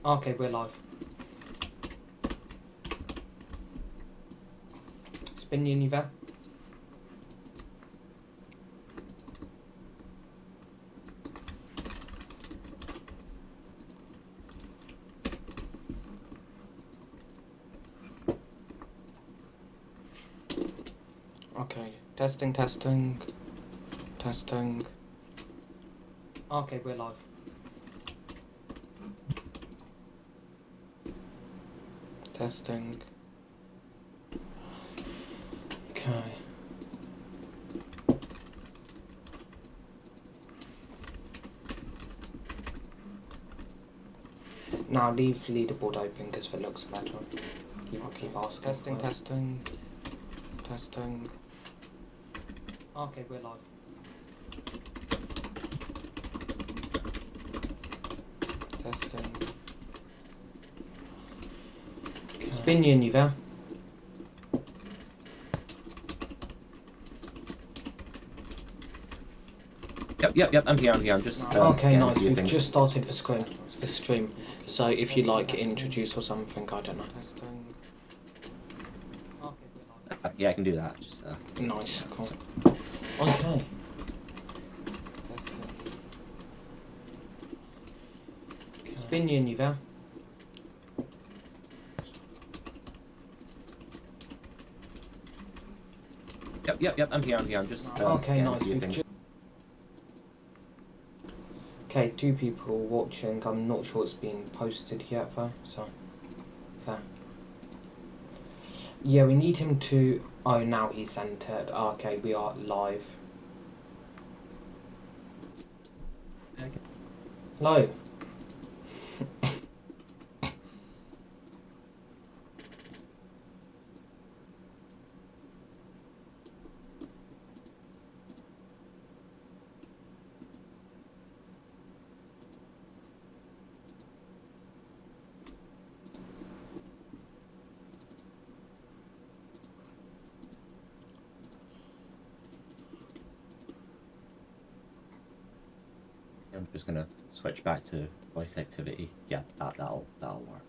Okay, we're live. Spin the Univer. Okay, testing. Okay, we're live. Testing. Okay. Now leave leaderboard open because if it looks better. Keep asking. Testing. Okay, we're live. Testing. Okay. Spin Univer. Yep, I'm here. I'm just... okay, nice. We've just started the stream. So if you'd like introduce or something, I don't know. Testing. Yeah, I can do that. Just, nice, cool. Okay. Spin Univer. Yep, I'm here. I'm just... okay, nice. Okay, 2 people watching. I'm not sure it's been posted yet though, so fair. Yeah, we need him to... Oh, now he's entered. Okay, we are live. Hello. I'm just gonna switch back to voice activity. Yeah, that'll work.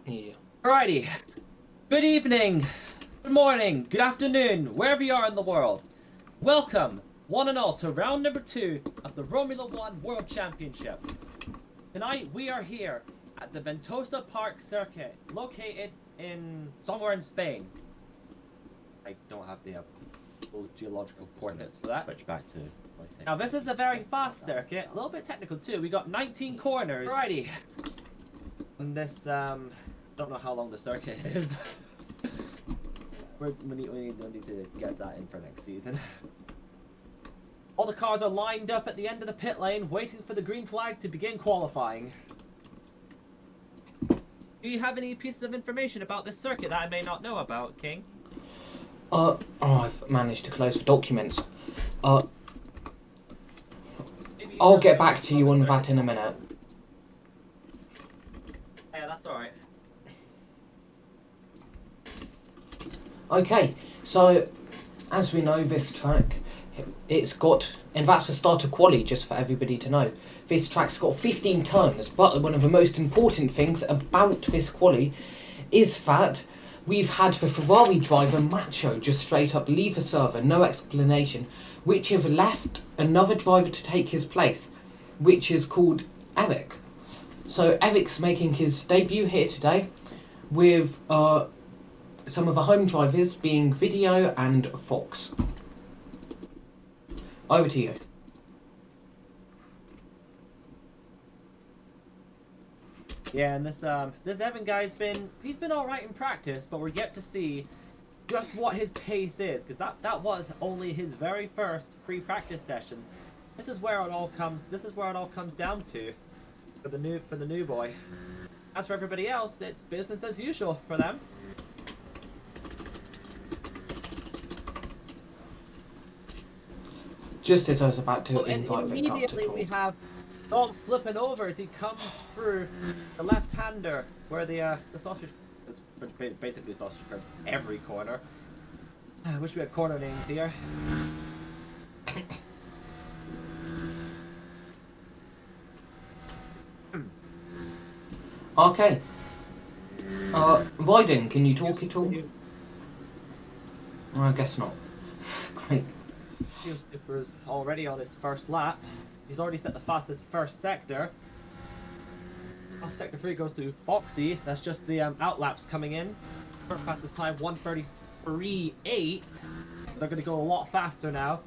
Yeah. Alrighty. Good evening, good morning, good afternoon, wherever you are in the world. Welcome, one and all, to round number 2 of the Romula One World Championship. Tonight we are here at the Ventosa Park circuit, located in somewhere in Spain. I don't have the geological coordinates for that. Switch back to voice activity. Now this is a very fast circuit, a little bit technical too. We got 19 corners. Alrighty. And this don't know how long the circuit is. we need to get that in for next season. All the cars are lined up at the end of the pit lane, waiting for the green flag to begin qualifying. Do you have any pieces of information about this circuit that I may not know about, King? Oh, I've managed to close the documents. I'll get back to you on that in a minute. Yeah, that's alright. Okay, so as we know, this track, it's got, and that's the start of quali, just for everybody to know. This track's got 15 turns, but one of the most important things about this quali is that we've had the Ferrari driver Macho just straight up leave the server, no explanation, which have left another driver to take his place, which is called Eric. So Eric's making his debut here today with some of the home drivers being Video and Fox. Over to you. Yeah, and this Evan guy's been alright in practice, but we're yet to see just what his pace is, because that was only his very first free practice session. This is where it all comes down to for the new boy. As for everybody else, it's business as usual for them. Just as I was about to invite Vic up to immediately we have Dom flipping over as he comes through the left-hander where the sausage, basically sausage curves every corner. I wish we had corner names here. Okay. Ryden, can you talk at all? I guess not. Great. Super's already on his first lap. He's already set the fastest first sector. Sector 3 goes to Foxy. That's just the outlaps coming in. Current fastest time 1:33.8. They're going to go a lot faster now.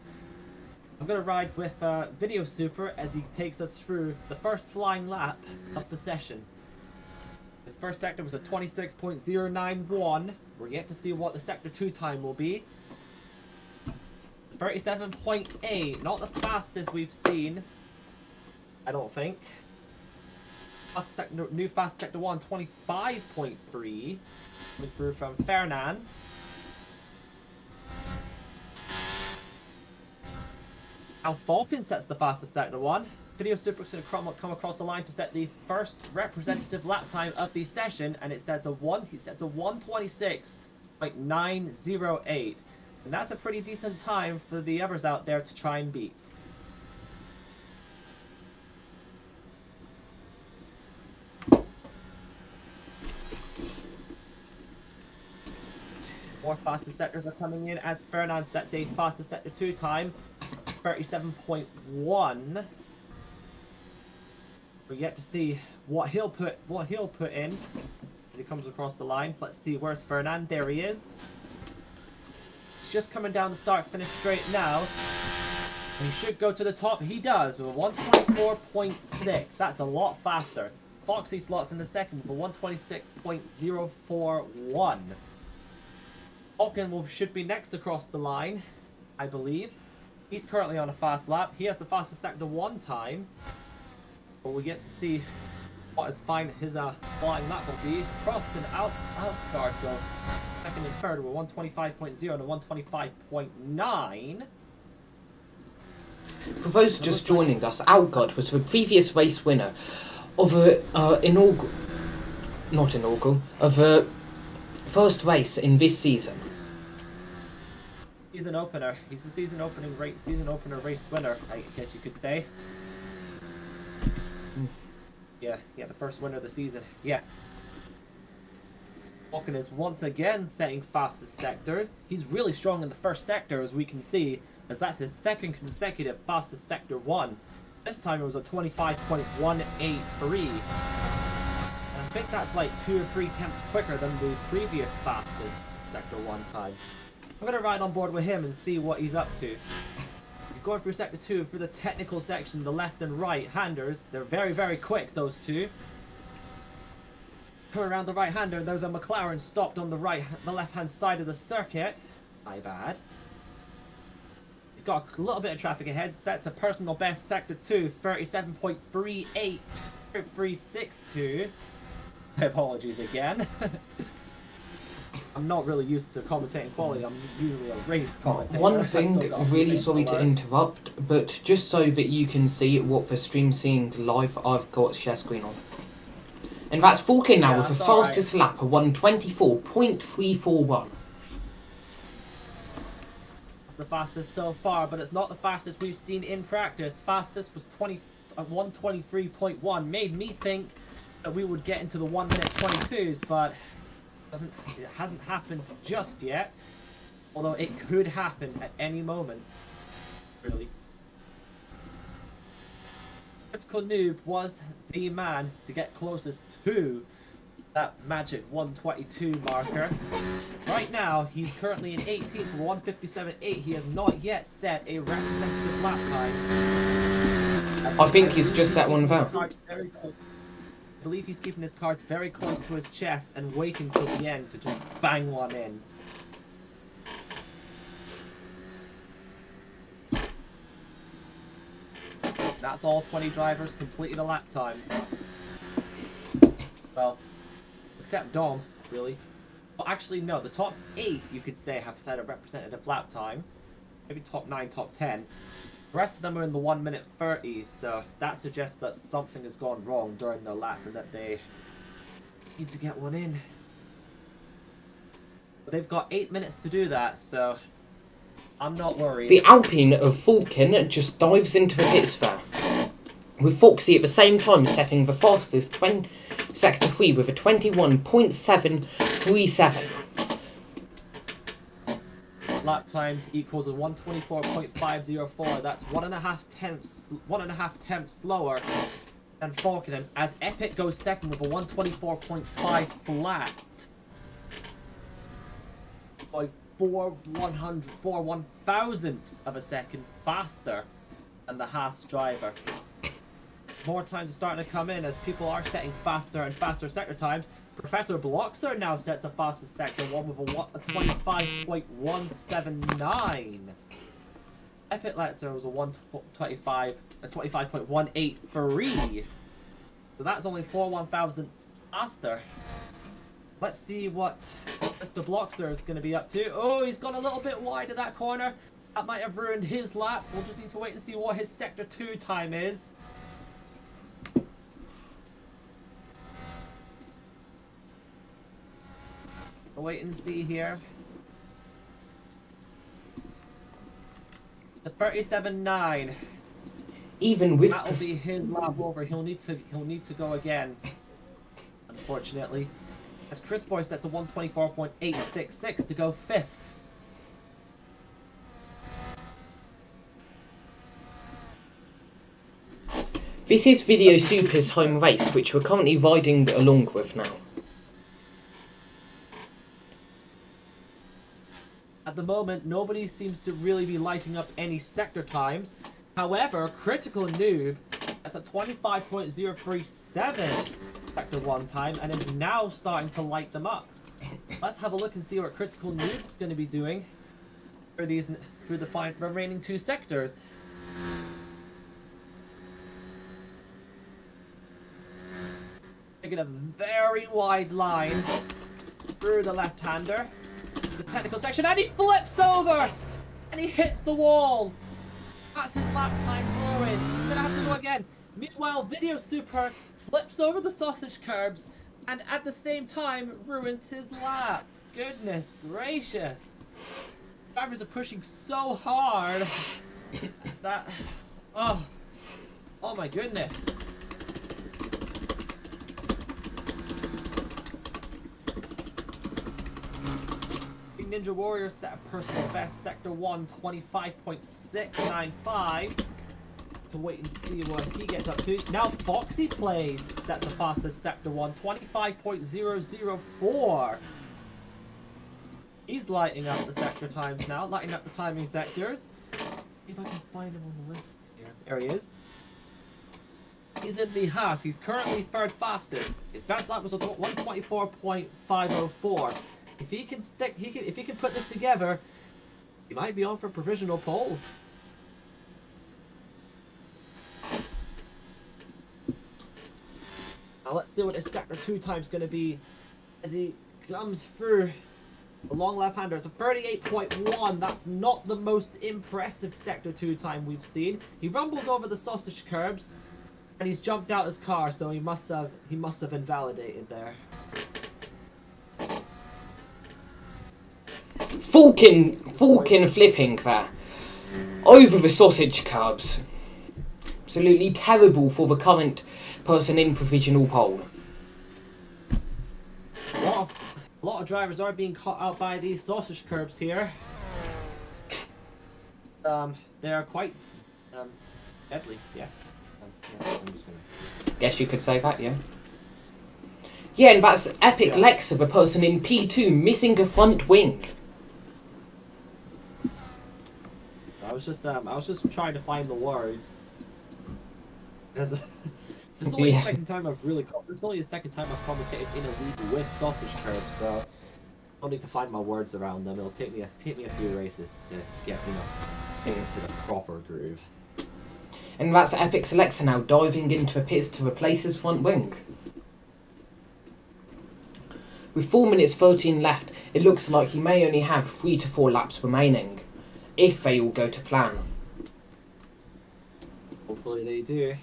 I'm going to ride with Video Super as he takes us through the first flying lap of the session. His first sector was a 26.091. We're yet to see what the sector 2 time will be. 37.8, not the fastest we've seen, I don't think. New fast sector 1, 25.3. Coming through from Fernand. Now Falcon sets the fastest sector 1. Video Super's going to come across the line to set the first representative lap time of the session, and it sets a 126.908. And that's a pretty decent time for the others out there to try and beat. More fastest sectors are coming in as Fernand sets a fastest sector 2 time, 37.1. We're yet to see what he'll put in as he comes across the line. Let's see, where's Fernand? There he is. He's just coming down the start finish straight now. And he should go to the top. He does with a 124.6. That's a lot faster. Foxy slots in the second with a 126.041. Falcon should be next across the line, I believe. He's currently on a fast lap. He has the fastest sector 1 time. But we get to see what his flying lap will be. Prost and Outguard go second and third with 125.0 and a 125.9. For those just joining us, Outguard was the previous race winner of the first race in this season. Season opener. He's the season opener race winner, I guess you could say. Yeah, the first winner of the season. Yeah. Falcon is once again setting fastest sectors. He's really strong in the first sector, as we can see, as that's his second consecutive fastest sector 1. This time it was a 25.183. And I think that's like 2 or 3 tenths quicker than the previous fastest sector 1 time. I'm going to ride on board with him and see what he's up to. He's going through sector 2 for the technical section, the left and right handers. They're very, very quick, those two. Coming around the right hander, there's a McLaren stopped on the left-hand side of the circuit. My bad. He's got a little bit of traffic ahead. Sets a personal best sector 2, 37.36362. Apologies again. I'm not really used to commentating quality. I'm usually a race commentator. One thing, really sorry to interrupt, but just so that you can see what the stream's seeing live, I've got share screen on. And that's Falcon now with the fastest lap, a 124.341. That's the fastest so far, but it's not the fastest we've seen in practice. Fastest was 123.1. Made me think that we would get into the 1 minute 22s, but it hasn't happened just yet. Although it could happen at any moment. Really. Critical Noob was the man to get closest to that magic 122 marker. Right now, he's currently in 18th for 157.8. He has not yet set a representative lap time. I think he's just set one out. I believe he's keeping his cards very close to his chest and waiting till the end to just bang one in. That's all 20 drivers completed a lap time. Well, except Dom, really. Well, actually, no. The top 8, you could say, have set a representative lap time. Maybe top 9, top 10. The rest of them are in the 1 minute 30s, so that suggests that something has gone wrong during their lap and that they need to get one in. But they've got 8 minutes to do that, so I'm not worried. The Alpine of Falcon just dives into the pits there, with Foxy at the same time setting the fastest Sector 3 with a 21.737. Lap time equals a 124.504. That's 1.5 tenths slower than Falkenham's, as Epic goes second with a 124.5 flat. By 4/1,000ths of a second faster than the Haas driver. More times are starting to come in as people are setting faster and faster sector times. Professor Bloxer now sets a fastest sector one with a 25.179. Epic Letzer was a 25.183. So that's only 4/1,000ths faster. Let's see what Mr. Bloxer is going to be up to. Oh, he's gone a little bit wide of that corner. That might have ruined his lap. We'll just need to wait and see what his sector 2 time is. We'll wait and see here. The 37.9. Even with that'll be his lap over. He'll need to go again. Unfortunately, as Chris Boy sets a 124.866 to go 5th. This is Video Super's home race, which we're currently riding along with now. At the moment, nobody seems to really be lighting up any sector times. However, Critical Noob that's a 25.037 sector 1 time and is now starting to light them up. Let's have a look and see what Critical Noob is going to be doing for the remaining 2 sectors. Taking a very wide line through the left-hander. The technical section, and he flips over! And he hits the wall! That's his lap time ruined. He's gonna have to go again. Meanwhile, Video Super flips over the sausage curbs and at the same time ruins his lap. Goodness gracious. Drivers are pushing so hard that... Oh my goodness. Ninja Warrior set a personal best sector 1 25.695 to wait and see what he gets up to. Now Foxy Plays sets the fastest sector 1 25.004. He's lighting up the sector times now, lighting up the timing sectors. If I can find him on the list here. There he is. He's in the Haas. He's currently 3rd fastest. His best lap was a 124.504. If he can if he can put this together, he might be on for a provisional pole. Now let's see what his sector 2 time's going to be as he comes through the long left-hander. It's a 38.1. That's not the most impressive sector 2 time we've seen. He rumbles over the sausage curbs, and he's jumped out his car, so he must have invalidated there. Falcon flipping there. Over the sausage curbs. Absolutely terrible for the current person in provisional pole. A lot of drivers are being caught out by these sausage curbs here. They are quite deadly, yeah. I'm just gonna... Guess you could say that, yeah. Yeah, and that's Epic Lexa, the person in P2 missing a front wing. I was just trying to find the words. This is only the second time I've commentated in a league with sausage curbs, so I'll need to find my words around them. It'll take me a few races to get into the proper groove. And that's Epic's Alexa now diving into the pits to replace his front wing. With 4 minutes 13 left, it looks like he may only have 3 to 4 laps remaining, if they all go to plan. Hopefully they do.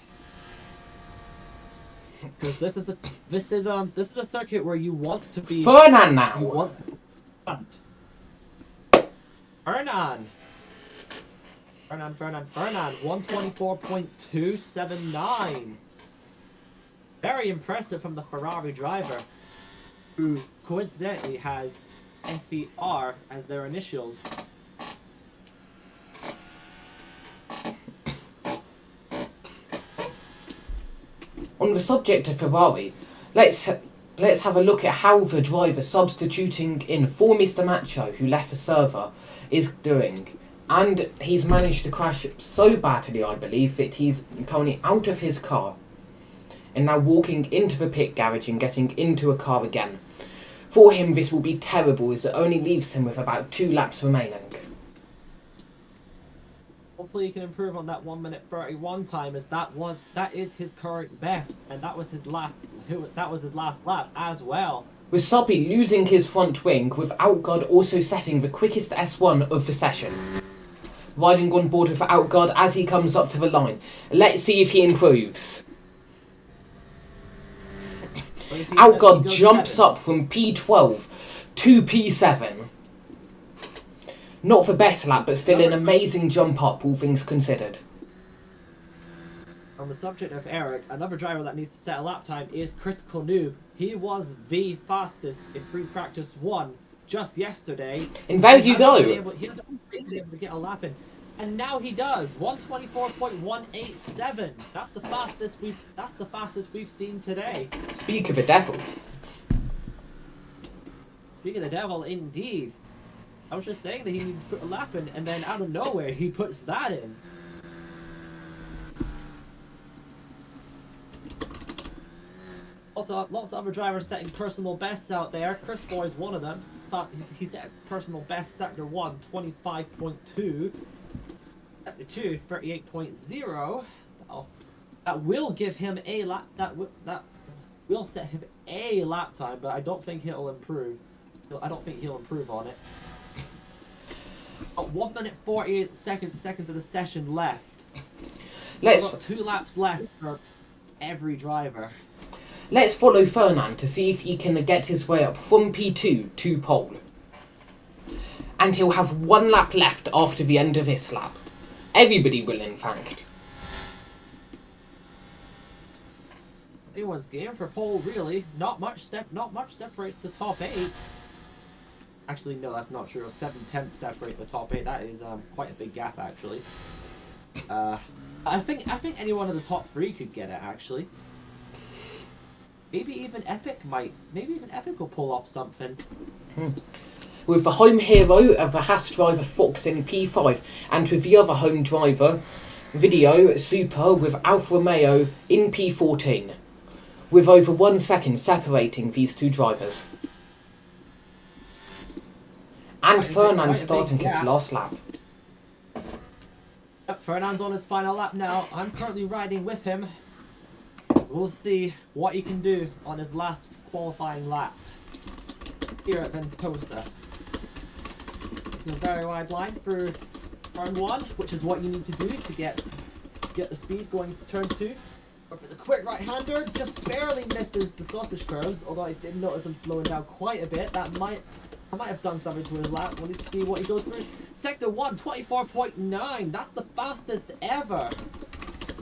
Because this is a circuit where you want to be. Fernand now. You want to be front. Fernand. 124.279. Very impressive from the Ferrari driver, who coincidentally has FER as their initials. On the subject of Ferrari, let's have a look at how the driver substituting in for Mr. Macho, who left the server, is doing. And he's managed to crash so badly, I believe, that he's currently out of his car and now walking into the pit garage and getting into a car again. For him, this will be terrible, as it only leaves him with about 2 laps remaining. Hopefully he can improve on that 1 minute 31 time, as that is his current best, and that was his last lap as well. With Subby losing his front wing, with Outguard also setting the quickest S1 of the session. Riding on board with Outguard as he comes up to the line. Let's see if he improves. Outguard jumps up from P12 to P7. Not the best lap, but still an amazing jump up, all things considered. On the subject of Eric, another driver that needs to set a lap time is Critical Noob. He was the fastest in free practice 1 just yesterday. And there you go. He hasn't been able to get a lap in. And now he does. 124.187. That's the fastest we've seen today. Speak of the devil. Speak of the devil, indeed. I was just saying that he needed to put a lap in, and then out of nowhere he puts that in. Lots of other drivers setting personal bests out there. Chris Boy is one of them. He set a personal best Sector 1, 25.2. Sector 2, 38.0. Oh, that will give him a lap. That will set him a lap time, but I don't think he'll improve. I don't think he'll improve on it. 1 minute 48 seconds of the session left. We've got 2 laps left for every driver. Let's follow Fernand to see if he can get his way up from P2 to pole. And he'll have 1 lap left after the end of this lap. Everybody will, in fact. Anyone's game for pole, really. Not much separates the top 8. Actually, no, that's not true. 7/10 separate the top 8. That is quite a big gap, actually. I think any one of the top 3 could get it, actually. Maybe even Epic will pull off something. With the home hero of the Haas driver Fox in P5, and with the other home driver, Video Super with Alfa Romeo in P14. With over 1 second separating these 2 drivers. And Fernand starting his last lap. Yep, Fernand's on his final lap now. I'm currently riding with him. We'll see what he can do on his last qualifying lap here at Ventosa. It's a very wide line for turn 1, which is what you need to do to get the speed going to turn 2. But for the quick right-hander, just barely misses the sausage curves, although I did notice him slowing down quite a bit. I might have done something to his lap. We'll need to see what he goes through. Sector 1, 24.9. That's the fastest ever.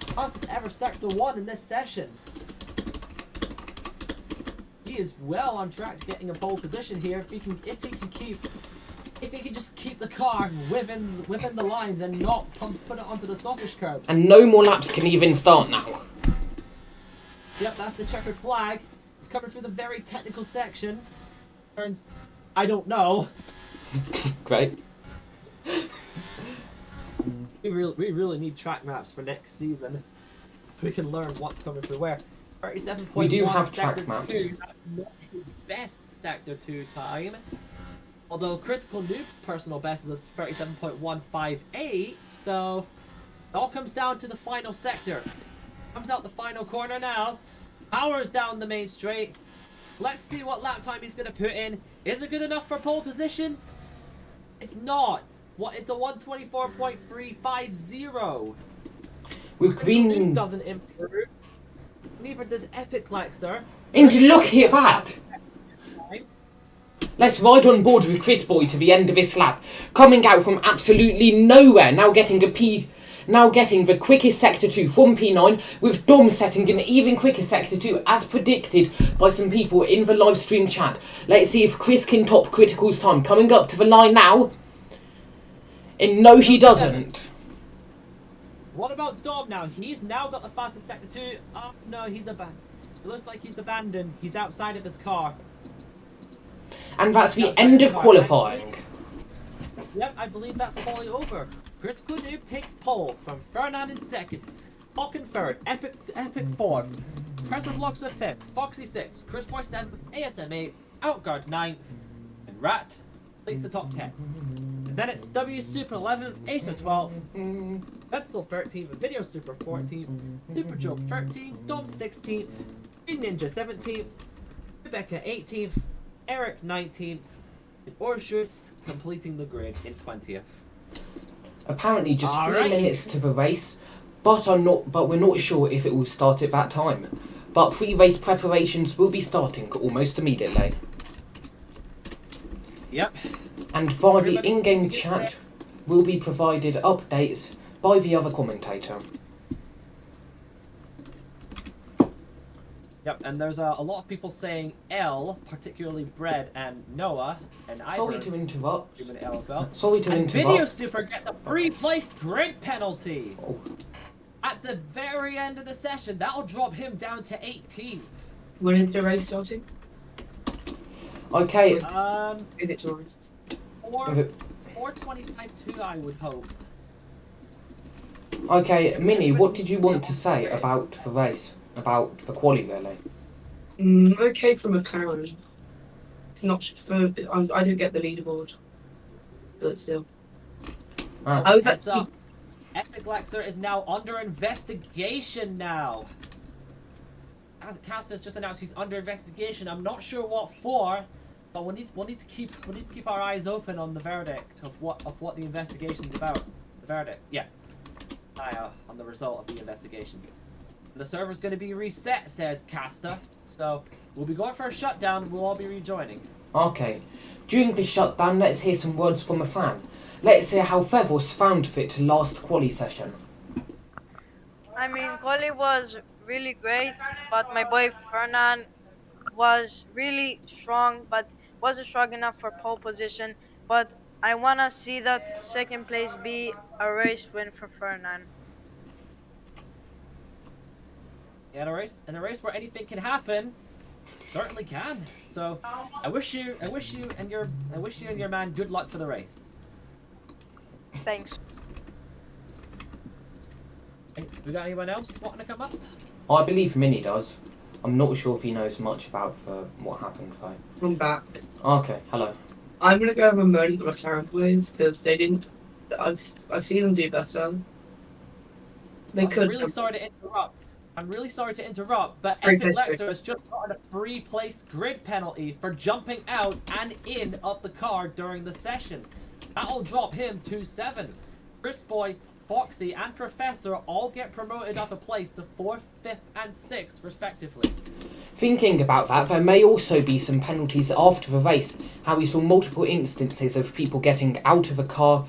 Fastest ever Sector 1 in this session. He is well on track to getting a pole position here. If he can just keep the car within the lines and not put it onto the sausage curbs. And no more laps can even start now. Yep, that's the checkered flag. It's coming through the very technical section. Turns, I don't know. Great. We really need track maps for next season. We can learn what's coming through where. 37.1. We do have track Sector maps. 2, not his best Sector 2 time. Although Critical Noob's personal best is 37.158, so it all comes down to the final sector. Comes out the final corner now. Powers down the main straight. Let's see what lap time he's going to put in. Is it good enough for pole position? It's not. It's a 124.350. With Green doesn't improve. Neither does Epic Lexer. And look at that! Let's ride on board with Chris Boy to the end of this lap. Coming out from absolutely nowhere, now getting a now getting the quickest Sector 2 from P9, with Dom setting an even quicker Sector 2 as predicted by some people in the live stream chat. Let's see if Chris can top Critical's time. Coming up to the line now. And no, he doesn't. What about Dom now? He's now got the fastest Sector 2. Oh, no, he's abandoned. It looks like he's abandoned. He's outside of his car. And that's the end of qualifying. Yep, I believe that's quality over. Critical Noob takes pole from Fernand in second, Hawk in third, Epic fourth, Preston Vlogs are fifth, Foxy sixth, Chris Boy seventh, ASM 8, Outguard ninth, and Rat leads the top 10. And then it's W Super 11th, Acer 12th, Pencil 13th, Video Super 14th, Super Joke 13th, Dom 16th, Green Ninja 17th, Rebecca 18th, Eric 19th, and Orjus completing the grid in 20th. Apparently just 3 minutes to the race, but we're not sure if it will start at that time. But pre-race preparations will be starting almost immediately. Yep. And via the in-game chat will be provided updates by the other commentator. Yep, and there's a lot of people saying L, particularly Bread and Noah, and I. Sorry to interrupt. L as well. Sorry to interrupt. Video Super gets a free-place grid penalty. Oh. At the very end of the session, that'll drop him down to 18th. When is the race starting? Okay. Is it tourist? 4:25.2, I would hope. Okay, Minnie, what did you want to say about the race? About the quali, really? Okay for McLaren. It's not for... I don't get the leaderboard. But still. Ah. Oh, that's... Epic Lexer is now under investigation now. Caster's just announced he's under investigation. I'm not sure what for, but we'll need to keep our eyes open on the verdict of what the investigation's about. The verdict, yeah. On the result of the investigation. The server's going to be reset, says Caster. So we'll be going for a shutdown. We'll all be rejoining. Okay. During this shutdown, let's hear some words from a fan. Let's hear how Fevos found fit last quali session. I mean, quali was really great, but my boy Fernand was really strong, but wasn't strong enough for pole position. But I wanna see that second place be a race win for Fernand. Yeah, in a race where anything can happen, certainly can. So I wish you and your man good luck for the race. Thanks. Hey, we got anyone else wanting to come up? I believe Minnie does. I'm not sure if he knows much about what happened, though. I'm back. Okay, hello. I'm gonna go over moaning the McLaren boys because they didn't... I've seen them do better. They could... I'm really sorry to interrupt, but Free Epic place, Lexer has just gotten a free-place grid penalty for jumping out and in of the car during the session. That'll drop him to 7th. Chris Boy, Foxy, and Professor all get promoted up a place to 4th, 5th, and 6th, respectively. Thinking about that, there may also be some penalties after the race. How we saw multiple instances of people getting out of a car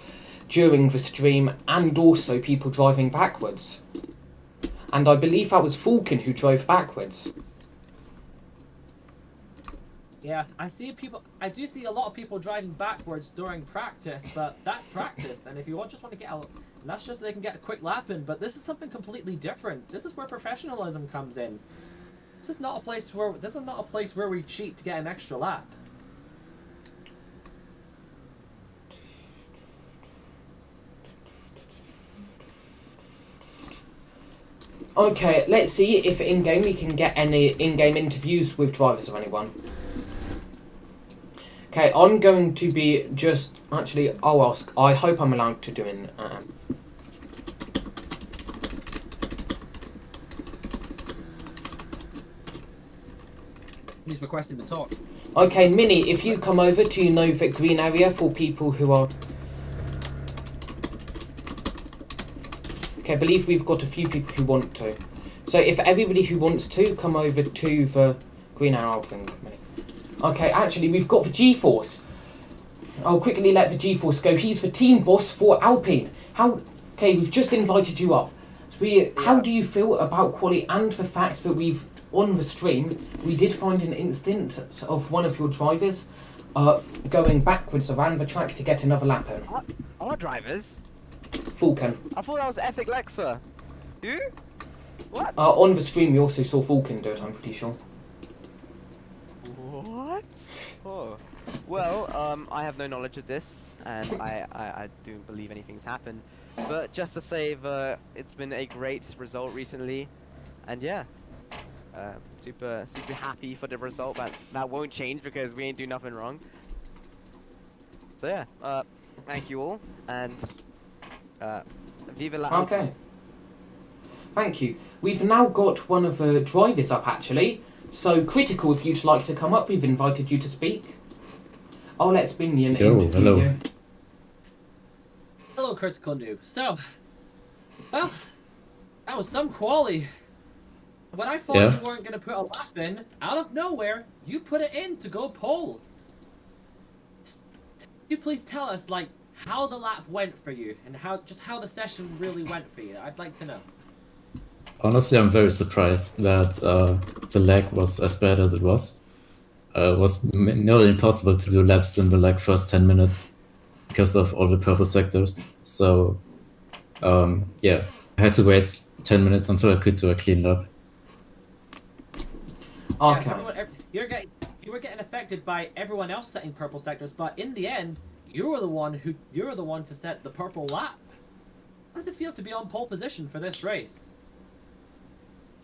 during the stream, and also people driving backwards. And I believe that was Falcon who drove backwards. Yeah, I do see a lot of people driving backwards during practice, but that's practice. And if you just want to get out, that's just so they can get a quick lap in. But this is something completely different. This is where professionalism comes in. This is not a place where we cheat to get an extra lap. Okay, let's see if in-game we can get any in-game interviews with drivers or anyone. Okay, I'm going to be actually, I'll ask. I hope I'm allowed to do an... He's requesting to talk. Okay, Minnie, if you come over to Nova Green area for people who are... Okay, I believe we've got a few people who want to. So if everybody who wants to, come over to the Green Arrow thing. Okay, actually, we've got the G-Force. I'll quickly let the G-Force go. He's the team boss for Alpine. Okay, we've just invited you up. How do you feel about quali and the fact that on the stream, we did find an instance of one of your drivers going backwards around the track to get another lap in? Our drivers? Falcon. I thought that was Ethic Lexa. Who? What? On the stream, you also saw Falcon do it, I'm pretty sure. What? Oh. Well, I have no knowledge of this, and I don't believe anything's happened. But just to say that it's been a great result recently, and yeah, super happy for the result. But that won't change because we ain't do nothing wrong. So yeah, thank you all, and viva la. Okay. Thank you. We've now got one of the drivers up actually. So Critical, if you'd like to come up, we've invited you to speak. I'll let Spinion interview you. Hello, Critical Noob. So, well, that was some quali. When I thought you weren't going to put a lap in, out of nowhere, you put it in to go pole. Could you please tell us, like, how the lap went for you, and how the session really went for you? I'd like to know. Honestly, I'm very surprised that the lag was as bad as it was. It was nearly impossible to do laps in the first 10 minutes because of all the purple sectors. So, yeah, I had to wait 10 minutes until I could do a clean lap. Okay. Yeah, you were getting affected by everyone else setting purple sectors, but in the end, you were the one to set the purple lap. How does it feel to be on pole position for this race?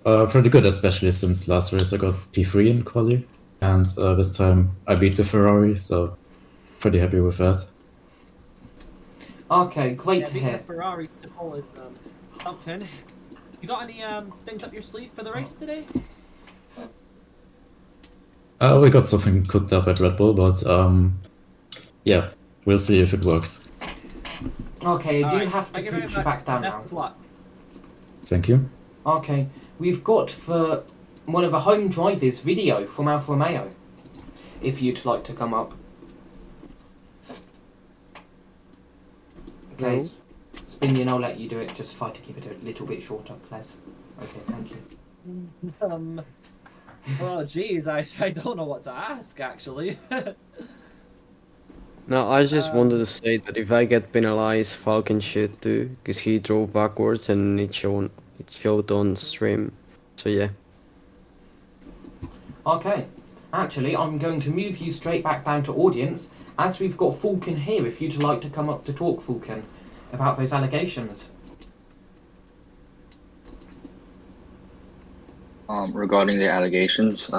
Pretty good, especially since last race I got P3 in quali, and this time I beat the Ferrari, so pretty happy with that. Okay, great to hear. The Ferraris to pole is something. You got any things up your sleeve for the race today? We got something cooked up at Red Bull, but yeah, we'll see if it works. Okay, I do have to put you back down Best now. of luck. Thank you. Okay, we've got one of the home drivers video from Alfa Romeo, if you'd like to come up. Okay, Spinion, I'll let you do it, just try to keep it a little bit shorter, please. Okay, thank you. Oh jeez, I don't know what to ask actually. No, I just wanted to say that if I get penalized, Falcon should too, because he drove backwards and it showed on stream. So yeah. Okay, actually, I'm going to move you straight back down to audience, as we've got Falcon here, if you'd like to come up to talk, Falcon, about those allegations. Regarding the allegations,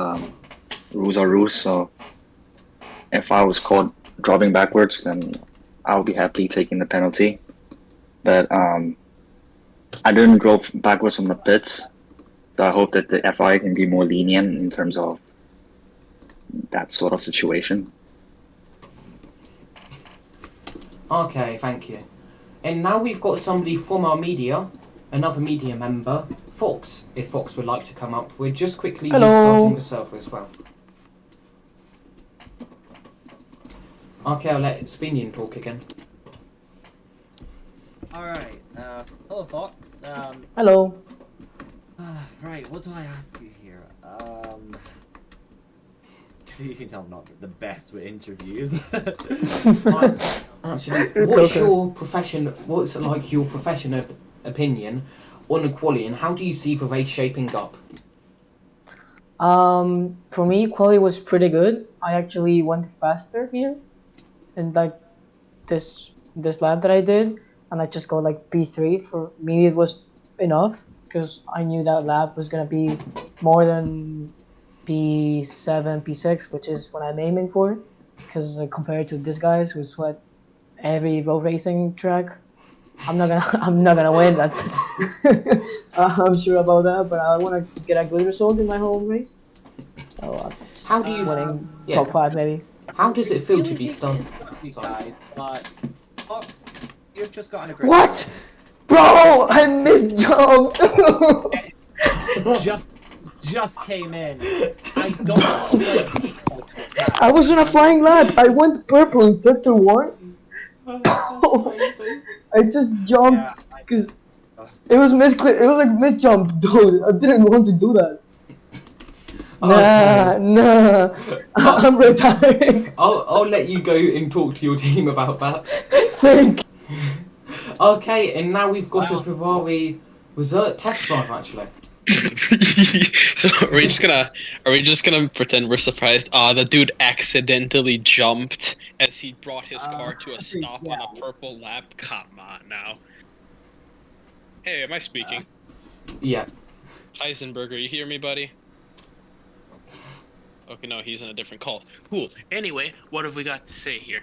rules are rules, so if I was caught driving backwards, then I'll be happily taking the penalty. But I didn't drove backwards from the pits, so I hope that the FI can be more lenient in terms of that sort of situation. Okay, thank you. And now we've got somebody from our media, another media member, Fox, if Fox would like to come up. We're just quickly restarting the server as well. Okay, I'll let Spinion talk again. Alright, hello Fox. Hello. Right, what do I ask you here? You can tell I'm not the best with interviews. Actually, what's your profession? What's like your professional opinion on a quali, and how do you see the race shaping up? For me, quali was pretty good. I actually went faster here, and like this lap that I did, and I just got like P3. For me, it was enough because I knew that lap was gonna be more than P7, P6, which is what I'm aiming for. Because compared to these guys who sweat every road racing track, I'm not gonna win. That's I'm sure about that. But I want to get a good result in my home race. So how do you winning top 5 maybe? How does it feel to be stunned? You guys, but Fox, you've just gotten a great. What, bro? I misjump. Just came in. I don't. I was on a flying lap. I went purple in sector 1. I just jumped Cause it was it was like miss jump, dude. I didn't want to do that. Okay. Nah. I'm retiring. I'll let you go and talk to your team about that. Thank. Okay, and now we've got a Wow. Ferrari reserve test drive actually. So are we just gonna pretend we're surprised? The dude accidentally jumped as he brought his car to a stop on a purple lap. Come on now. Hey, am I speaking? Yeah. Heisenberger, you hear me, buddy? Okay, no, he's in a different call. Cool. Anyway, what have we got to say here?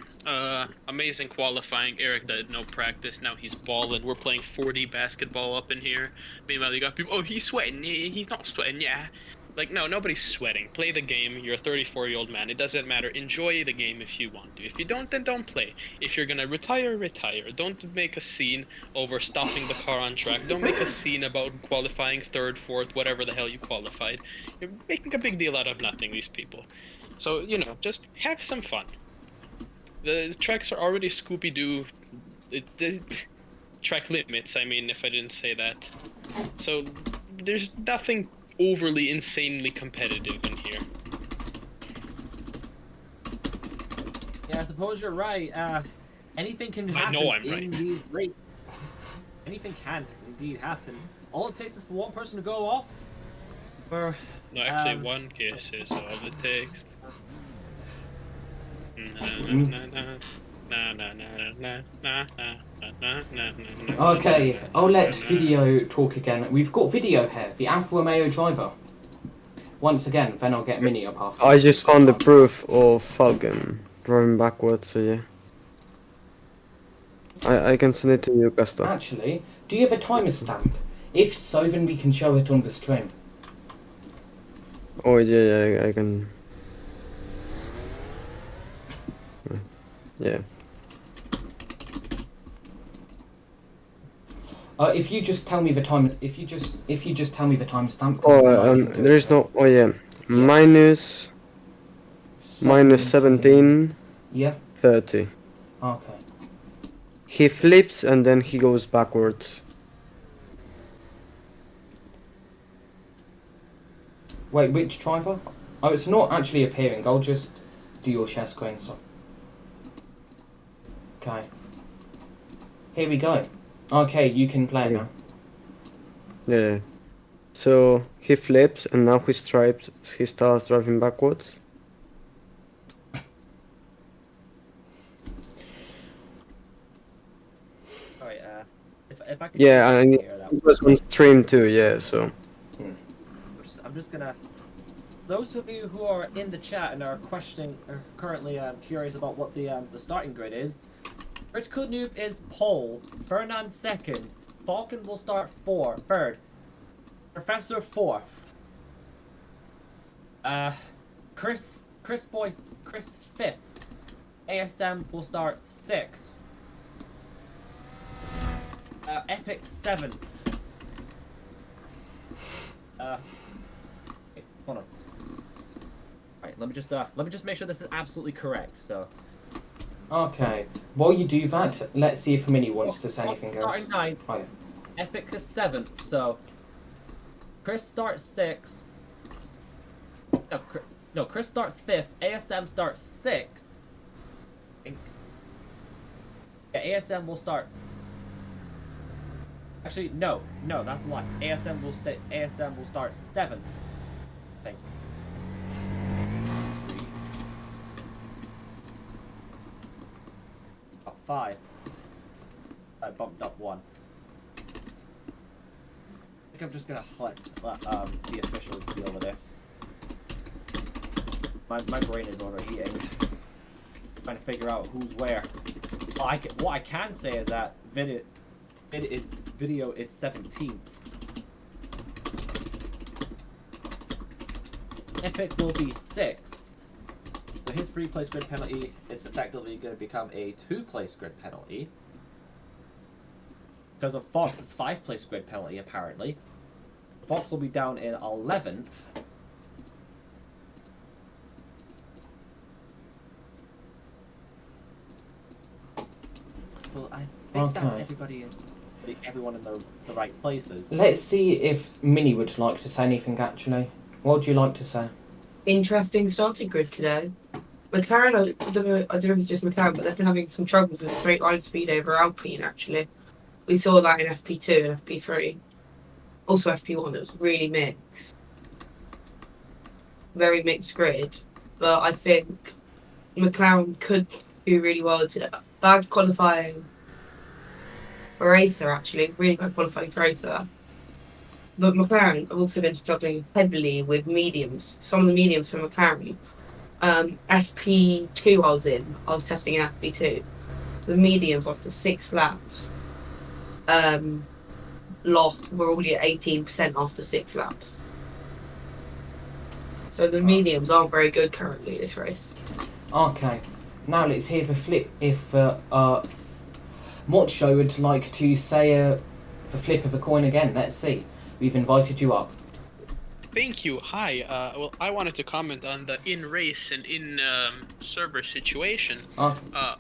Amazing qualifying. Eric did no practice. Now he's balling. We're playing 4D basketball up in here. Meanwhile, you got people, oh, he's sweating. He's not sweating, yeah. Like, no, nobody's sweating. Play the game. You're a 34-year-old man. It doesn't matter. Enjoy the game if you want to. If you don't, then don't play. If you're gonna retire, retire. Don't make a scene over stopping the car on track. Don't make a scene about qualifying third, fourth, whatever the hell you qualified. You're making a big deal out of nothing, these people. So, you know, just have some fun. The tracks are already Scooby-Doo. Track limits, I mean, if I didn't say that. So, there's nothing overly insanely competitive in here. Yeah, I suppose you're right. Anything can happen. I know I'm in right. these races. Anything can indeed happen. All it takes is for one person to go off. For No, actually, one kiss is all it takes. Okay, I'll let Video talk again. We've got Video here, the Alfa Romeo driver. Once again, then I'll get Mini up after. I just found the proof of Falcon driving backwards, so yeah. I can send it to you, Gusta. Actually, do you have a timer stamp? If so, then we can show it on the stream. Oh yeah, I can. Yeah. If you just tell me the time, if you just tell me the timestamp. Oh, there is no. Oh yeah, minus 17. Yeah. 30. Okay. He flips and then he goes backwards. Wait, which driver? Oh, it's not actually appearing. I'll just do your share screen. So. Okay. Here we go. Okay, you can play now. Yeah. So he flips and now he starts driving backwards. Alright, if I could Yeah, and hear that. it was on stream too. Yeah. So. I'm just gonna. Those of you who are in the chat and are currently curious about what the starting grid is. Rich Kudnoob is pole, Fernand second, Falcon will start third, Professor fourth, Chris fifth, ASM will start sixth, Epic seventh. Wait, hold on. Alright, let me just make sure this is absolutely correct. So. Okay. While you do that, let's see if Mini wants to say anything else. Starting ninth. Oh, yeah. Epic is seventh. So Chris starts sixth. No, Chris starts fifth. ASM starts sixth. I think. Yeah, ASM will start. Actually, no, that's a lie. ASM will start seventh. I think. Five. I bumped up one. I think I'm just gonna let the officials deal with this. My brain is overheating. Trying to figure out who's where. What I can say is that video is 17th. Epic will be 6th. So his 3-place grid penalty is effectively going to become a 2-place grid penalty. Because of Fox's 5-place grid penalty, apparently. Fox will be down in 11th. Well, I think that's everybody in. putting everyone in the right places. Let's see if Minnie would like to say anything, actually. What would you like to say? Interesting starting grid today. McLaren, I don't know if it's just McLaren, but they've been having some troubles with straight line speed over Alpine, actually. We saw that in FP2 and FP3. Also FP1, it was really mixed. Very mixed grid. But I think McLaren could do really well today. Bad qualifying for Racer, actually. Really bad qualifying for Racer. But McLaren have also been struggling heavily with mediums. Some of the mediums for McLaren. FP2 I was testing in FP2. The mediums after 6 laps were already at 18% after 6 laps. So the mediums aren't very good currently this race. Okay. Now let's hear the flip. If Mocho would like to say the flip of a coin again. Let's see. We've invited you up. Thank you. Hi. Well, I wanted to comment on the in-race and in-server situation. Okay.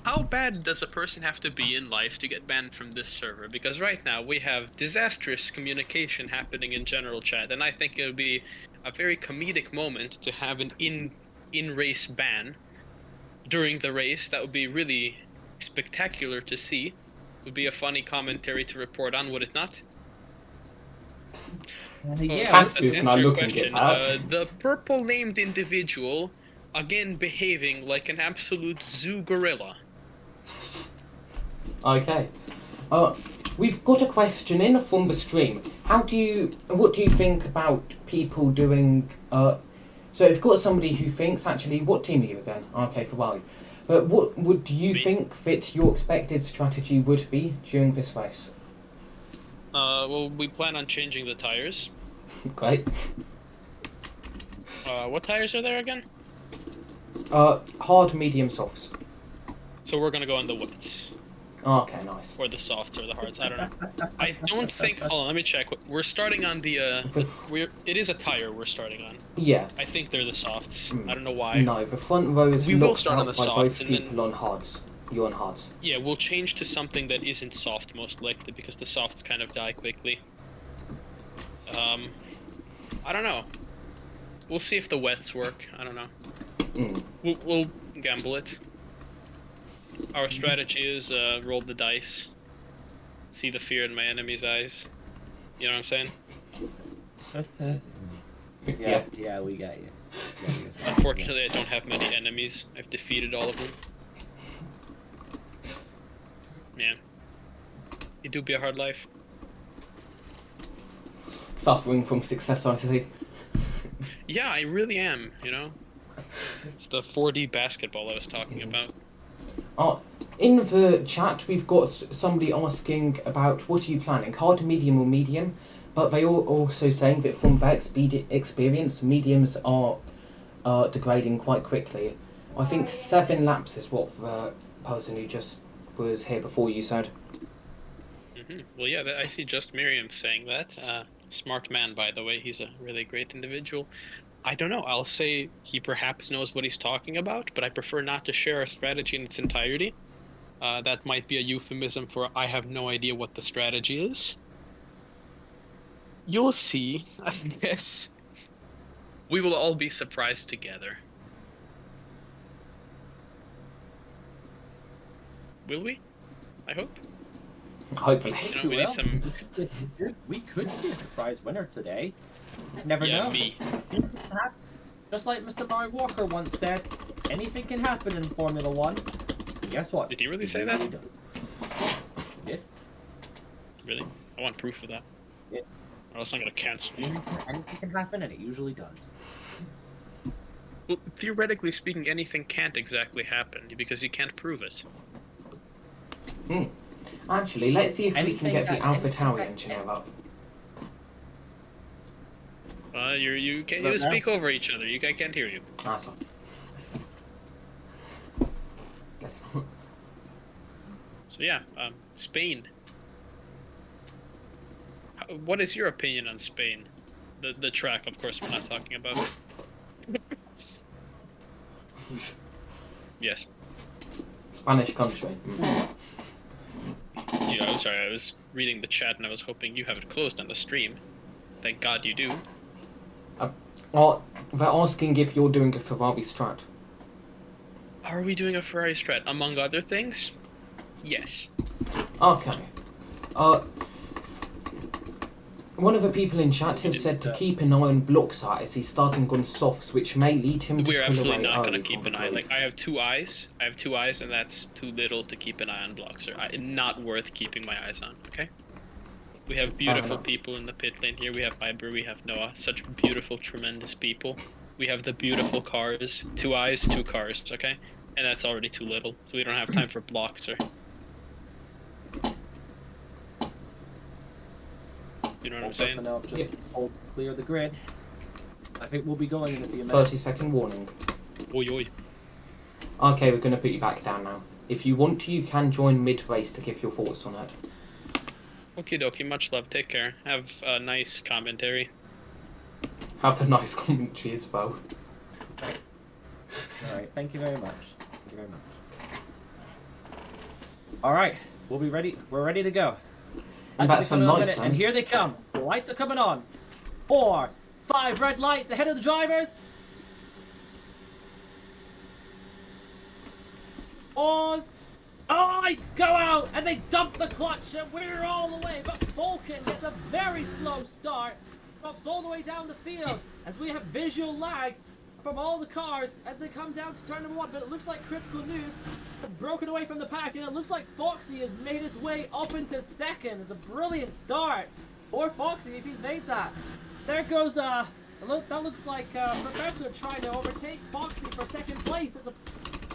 How bad does a person have to be in life to get banned from this server? Because right now we have disastrous communication happening in general chat, and I think it would be a very comedic moment to have an in-race ban during the race. That would be really spectacular to see. It would be a funny commentary to report on, would it not? Yeah, Castus now your looking question. at that. The purple named individual, again behaving like an absolute zoo gorilla. Okay. We've got a question in from the stream. What do you think about people doing? So if you've got somebody who thinks, actually, what team are you again? Okay, Ferrari. But what would you think that your expected strategy would be during this race? Well, we plan on changing the tires. Great. What tires are there again? Hard, medium, softs. So we're gonna go on the wets. Okay, nice. Or the softs or the hards, I don't know. I don't think, hold on, let me check. We're starting on the, it is a tire we're starting on. Yeah. I think they're the softs. I don't know why. No, the front row is We will locked start on out the by both softs and people then- on hards. You're on hards. Yeah, we'll change to something that isn't soft most likely because the softs kind of die quickly. I don't know. We'll see if the wets work. I don't know. We'll gamble it. Our strategy is roll the dice. See the fear in my enemy's eyes. You know what I'm saying? Yeah, we got you. Unfortunately, I don't have many enemies. I've defeated all of them. Yeah. It do be a hard life. Suffering from success, I see. Yeah, I really am, you know? It's the 4D basketball I was talking about. In the chat, we've got somebody asking about what are you planning, hard, medium, or medium? But they are also saying that from their experience, mediums are degrading quite quickly. I think 7 laps is what the person who just was here before you said. Well, yeah, I see just Miriam saying that. Smart man, by the way. He's a really great individual. I don't know. I'll say he perhaps knows what he's talking about, but I prefer not to share our strategy in its entirety. That might be a euphemism for I have no idea what the strategy is. You'll see, I guess. We will all be surprised together. Will we? I hope. Hopefully. You know, we need some... We could see a surprise winner today. Never Yeah, know. me. Just like Mr. Barry Walker once said, anything can happen in Formula One. And guess what? Did he really say that? He did. Really? I want proof of that. Yeah. Or else I'm gonna cancel you. Anything can happen, and it usually does. Well, theoretically speaking, anything can't exactly happen because you can't prove it. Actually, let's see if we can get the Anything AlphaTauri that engineer up. You can't Right now? speak over each other. I can't hear you. Nice one. Guess not. So yeah, Spain. What is your opinion on Spain? The track, of course, we're not talking about. Yes. Spanish country. you. I'm sorry, I was reading the chat and I was hoping you have it closed on the stream. Thank God you do. They're asking if you're doing a Ferrari strat. Are we doing a Ferrari strat? Among other things? Yes. Okay. One of the people in chat have said to keep an eye on Bloxar as he's starting on softs, which may lead him to We're pull absolutely away not early going to keep from an the eye. grid. Like, I have two eyes, and that's too little to keep an eye on Bloxer. Not worth keeping my eyes on, okay? We have beautiful people in the pit lane here. We have Iber, we have Noah. Such beautiful, tremendous people. We have the beautiful cars. 2 eyes, 2 cars, okay? And that's already too little, so we don't have time for Bloxer. You know what I'm saying? Personnel just hold clear the grid. I think we'll be going in a few minutes. 30-second warning. Oi, oi. Okay, we're going to put you back down now. If you want to, you can join mid-race to give your thoughts on it. Okie dokie, much love, take care. Have a nice commentary. Have a nice commentary as well. Alright, thank you very much. Thank you very much. Alright, we'll be ready. We're ready to go. And that's for nice and here they come. The lights are coming on. 4, 5 red lights ahead of the drivers. Pause. Oh, lights go out and they dump the clutch and we're all the way. But Vulcan gets a very slow start. Drops all the way down the field as we have visual lag from all the cars as they come down to turn number 1. But it looks like Critical Noob has broken away from the pack, and it looks like Foxy has made his way up into second. It's a brilliant start for Foxy if he's made that. There goes that looks like Professor trying to overtake Foxy for second place. It's a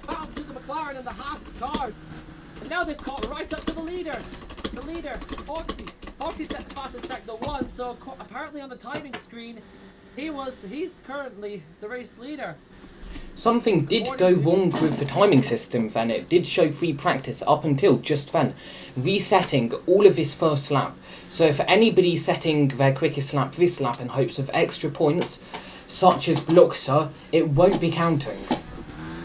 battle between the McLaren and the Haas cars, and now they've caught right up to the leader. The leader, Foxy. Foxy's set the fastest sector 1, so apparently on the timing screen, he's currently the race leader. Something did go wrong with the timing system then. It did show free practice up until just then, resetting all of his first lap. So if anybody's setting their quickest lap this lap in hopes of extra points, such as Bloxer, it won't be counting.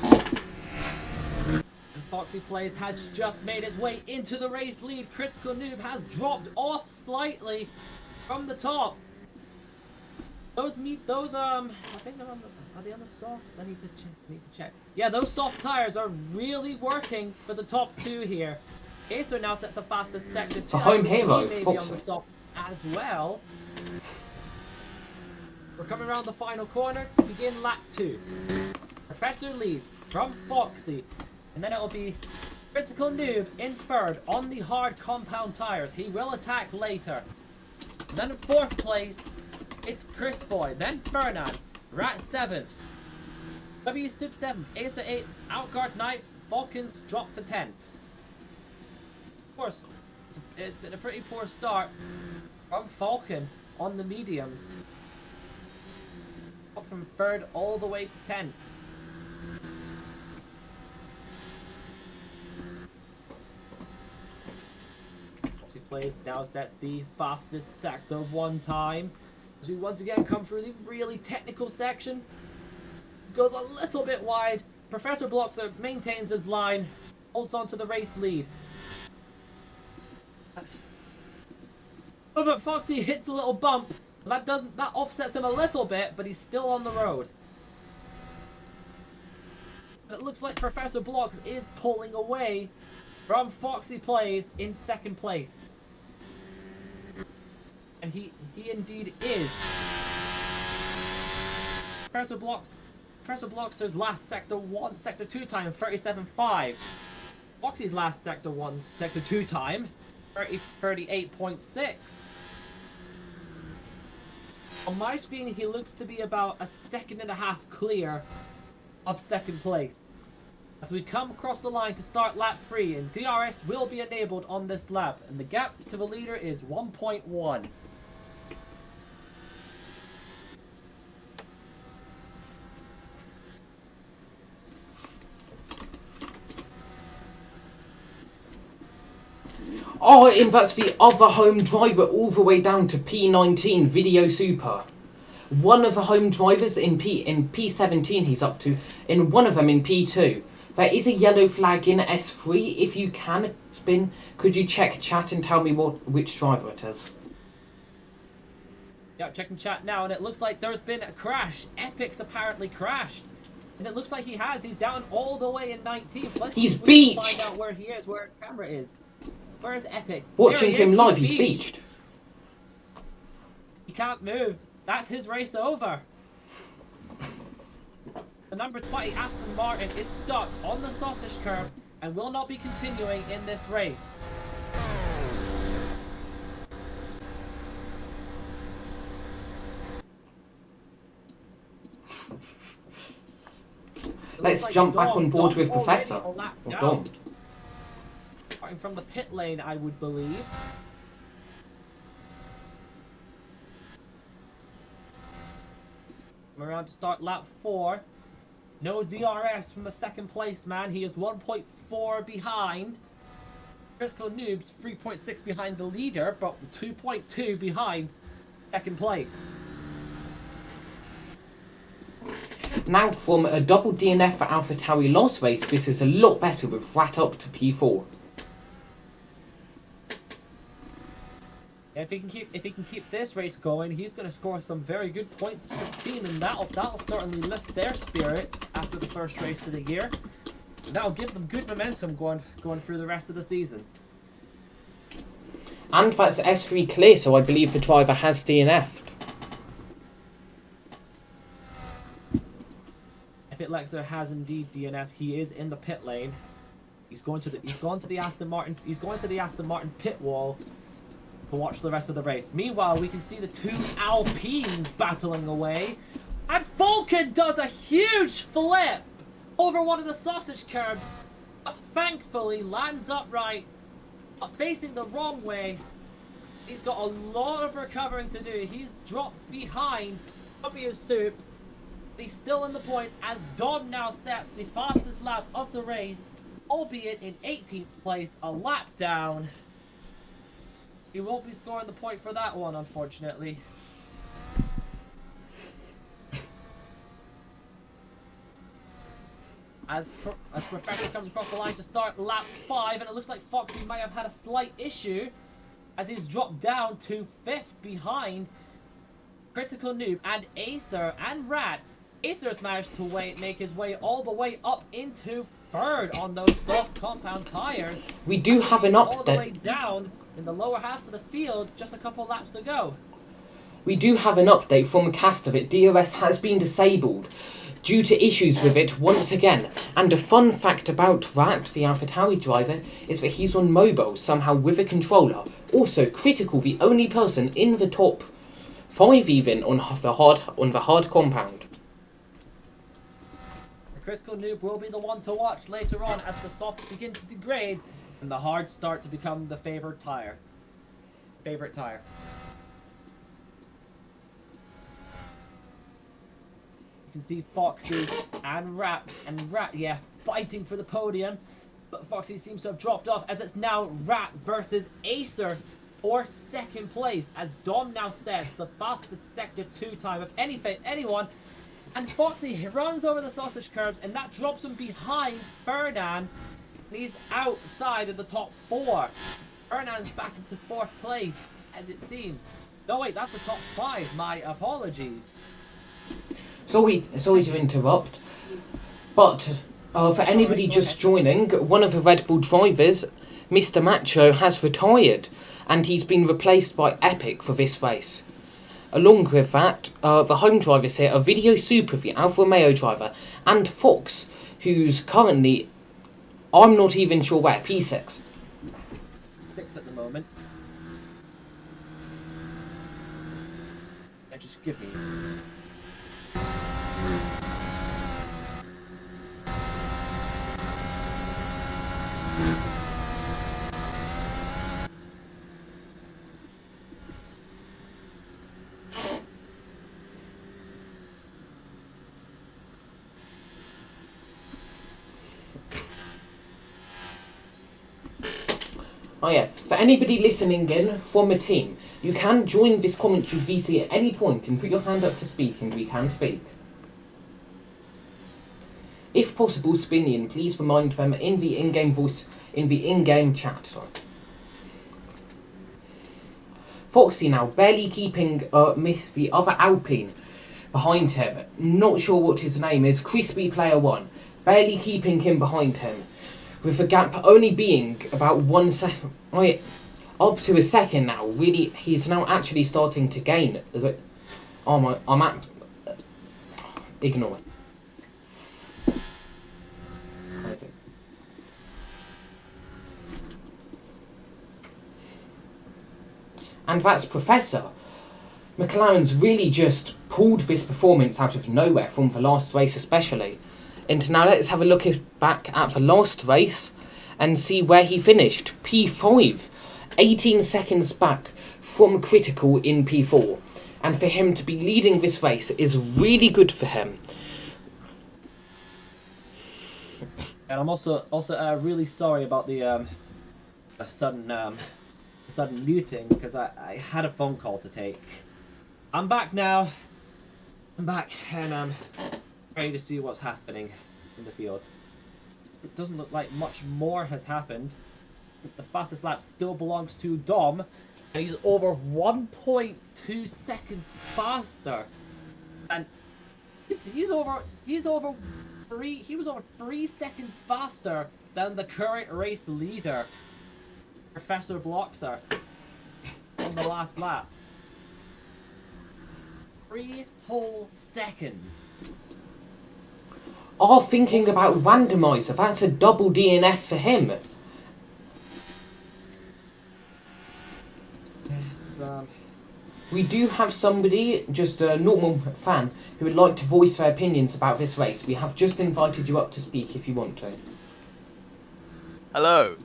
And Foxy Plays has just made his way into the race lead. Critical Noob has dropped off slightly from the top. I think they're are they on the softs? I need to check. Yeah, those soft tires are really working for the top 2 here. Acer now sets the fastest sector 2. The home hero, He may be on the soft as well. We're coming around the final corner to begin lap 2. Professor leads from Foxy, and then it'll be Critical Noob in 3rd on the hard compound tires. He will attack later. And then in 4th place, it's Chris Boy, then Fernand, Rat 7th, W Stip 7th, Acer 8th, Outguard 9th, Falcons dropped to 10th. Of course, it's been a pretty poor start from Falcon on the mediums. Up from 3rd all the way to 10th. Foxy Plays now sets the fastest sector 1 time. As we once again come through the really technical section. Goes a little bit wide. Professor Bloxer maintains his line. Holds on to the race lead. Oh, but Foxy hits a little bump. That offsets him a little bit, but he's still on the road. But it looks like Professor Blox is pulling away from Foxy Plays in 2nd place. And he indeed is. Professor Bloxer's last sector 2 time, 37.5. Foxy's last sector 2 time, 38.6. On my screen, he looks to be about a 1.5 seconds clear of 2nd place. As we come across the line to start lap 3, and DRS will be enabled on this lap, and the gap to the leader is 1.1. Oh, and that's the other home driver all the way down to P19, Video Super. One of the home drivers in P17 he's up to, and one of them in P2. There is a yellow flag in S3. If you can spin, could you check chat and tell me which driver it is? Yeah, checking chat now, and it looks like there's been a crash. Epic's apparently crashed. And it looks like he has. He's down all the way in 19th. Let's He's see if we can beached. find out where he is, where his camera is. Where is Epic? Watching There he him is, live, he's beached. He can't move. That's his race over. The number 20 Aston Martin is stuck on the sausage curb and will not be continuing in this race. Let's jump back on board with Professor. Or Dom. Starting from the pit lane, I would believe. I'm around to start lap 4. No DRS from the second place man. He is 1.4 behind. Critical Noob's 3.6 behind the leader, but 2.2 behind second place. Now from a double DNF for AlphaTauri last race, this is a lot better with Rat up to P4. If he can keep this race going, he's going to score some very good points for the team, and that'll certainly lift their spirits after the first race of the year. That'll give them good momentum going through the rest of the season. And that's S3 clear, so I believe the driver has DNF'd. Epic Lexer has indeed DNF. He is in the pit lane. He's gone to the Aston Martin pit wall to watch the rest of the race. Meanwhile, we can see the two Alpines battling away, and Falcon does a huge flip over one of the sausage curbs, but thankfully lands upright, but facing the wrong way. He's got a lot of recovering to do. He's dropped behind W Soup. He's still in the points as Dom now sets the fastest lap of the race, albeit in 18th place, a lap down. He won't be scoring the point for that one, unfortunately. As Professor comes across the line to start lap 5, and it looks like Foxy might have had a slight issue as he's dropped down to 5th behind Critical Noob and Acer and Rat. Acer's managed to make his way all the way up into 3rd on those soft compound tires. We do have an all the way update. down in the lower half of the field just a couple laps ago. We do have an update from Castavit. DRS has been disabled due to issues with it once again. And a fun fact about Rat, the AlphaTauri driver, is that he's on mobile somehow with a controller. Also, Critical, the only person in the top 5 even on the hard compound. The Critical Noob will be the one to watch later on as the softs begin to degrade and the hards start to become the favorite tire. You can see Foxy and Rat, yeah, fighting for the podium. But Foxy seems to have dropped off as it's now Rat versus Acer for 2nd place as Dom now sets the fastest Sector 2 time of anyone. And Foxy runs over the sausage curbs and that drops him behind Ferdinand. And he's outside of the top 4. Ferdinand's back into 4th place as it seems. No wait, that's the top 5, my apologies. Sorry to interrupt, but for anybody just joining, one of the Red Bull drivers, Mr. Macho, has retired, and he's been replaced by Epic for this race. Along with that, the home drivers here are Video Super, the Alfa Romeo driver, and Fox, who's currently, I'm not even sure where, P6. 6 at the moment. Just give me. Oh yeah, for anybody listening in from a team, you can join this commentary VC at any point and put your hand up to speak and we can speak. If possible, Spinion, please remind them in the in-game chat. Sorry. Foxy now, barely keeping the other Alpine behind him. Not sure what his name is. Crispy Player 1. Barely keeping him behind him. With the gap only being about 1 second. Wait, up to a second now. Really, he's now actually starting to gain. Oh my, I'm at. Ignore it. It's crazy. And that's Professor. McLaren's really just pulled this performance out of nowhere from the last race especially. And now let's have a look back at the last race and see where he finished. P5, 18 seconds back from critical in P4. And for him to be leading this race is really good for him. And I'm also really sorry about the sudden muting because I had a phone call to take. I'm back now. I'm back and I'm ready to see what's happening in the field. It doesn't look like much more has happened. The fastest lap still belongs to Dom, and he's over 1.2 seconds faster. And he was over 3 seconds faster than the current race leader, Professor Bloxer, on the last lap. 3 whole seconds. Are thinking about randomizer. That's a double DNF for him. Yes, We do have somebody, just a normal fan, who would like to voice their opinions about this race. We have just invited you up to speak if you want to. Hello.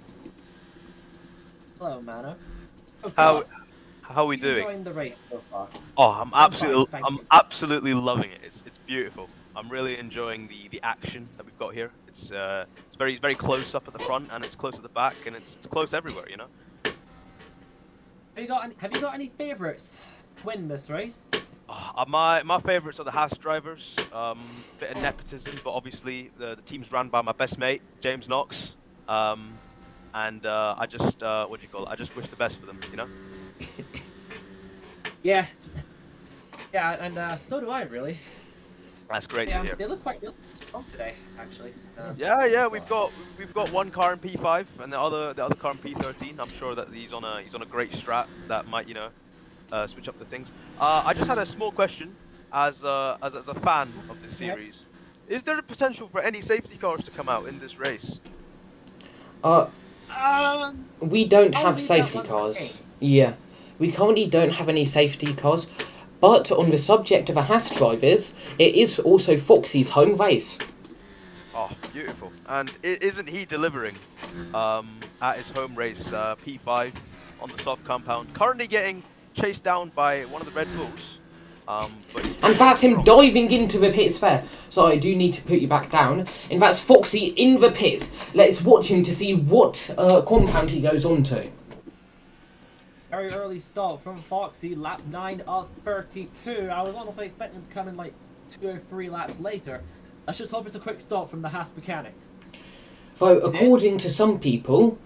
Hello, Mano. How are we doing? Enjoying the race so far? Oh, I'm fine, absolutely loving it. It's beautiful. I'm really enjoying the action that we've got here. It's very close up at the front and it's close at the back and it's close everywhere, you know. Have you got any favourites to win this race? My favourites are the Haas drivers. Bit of nepotism, but obviously the team's run by my best mate James Knox. And I just what do you call it? I just wish the best for them, you know. Yeah, and so do I really. That's great to hear. They look quite strong today, actually. Yeah, we've got one car in P5 and the other car in P13. I'm sure that he's on a great strat that might switch up the things. I just had a small question as a fan of this series. Is there a potential for any safety cars to come out in this race? We don't have safety cars. Yeah, we currently don't have any safety cars. But on the subject of the Haas drivers, it is also Foxy's home race. Oh, beautiful. And isn't he delivering at his home race, P5, on the soft compound? Currently getting chased down by one of the Red Bulls. And that's him diving into the pits there. So I do need to put you back down. And that's Foxy in the pits. Let's watch him to see what compound he goes on to. Very early start from Foxy, lap 9 of 32. I was honestly expecting him to come in like 2 or 3 laps later. Let's just hope it's a quick start from the Haas mechanics. Though, according to some people,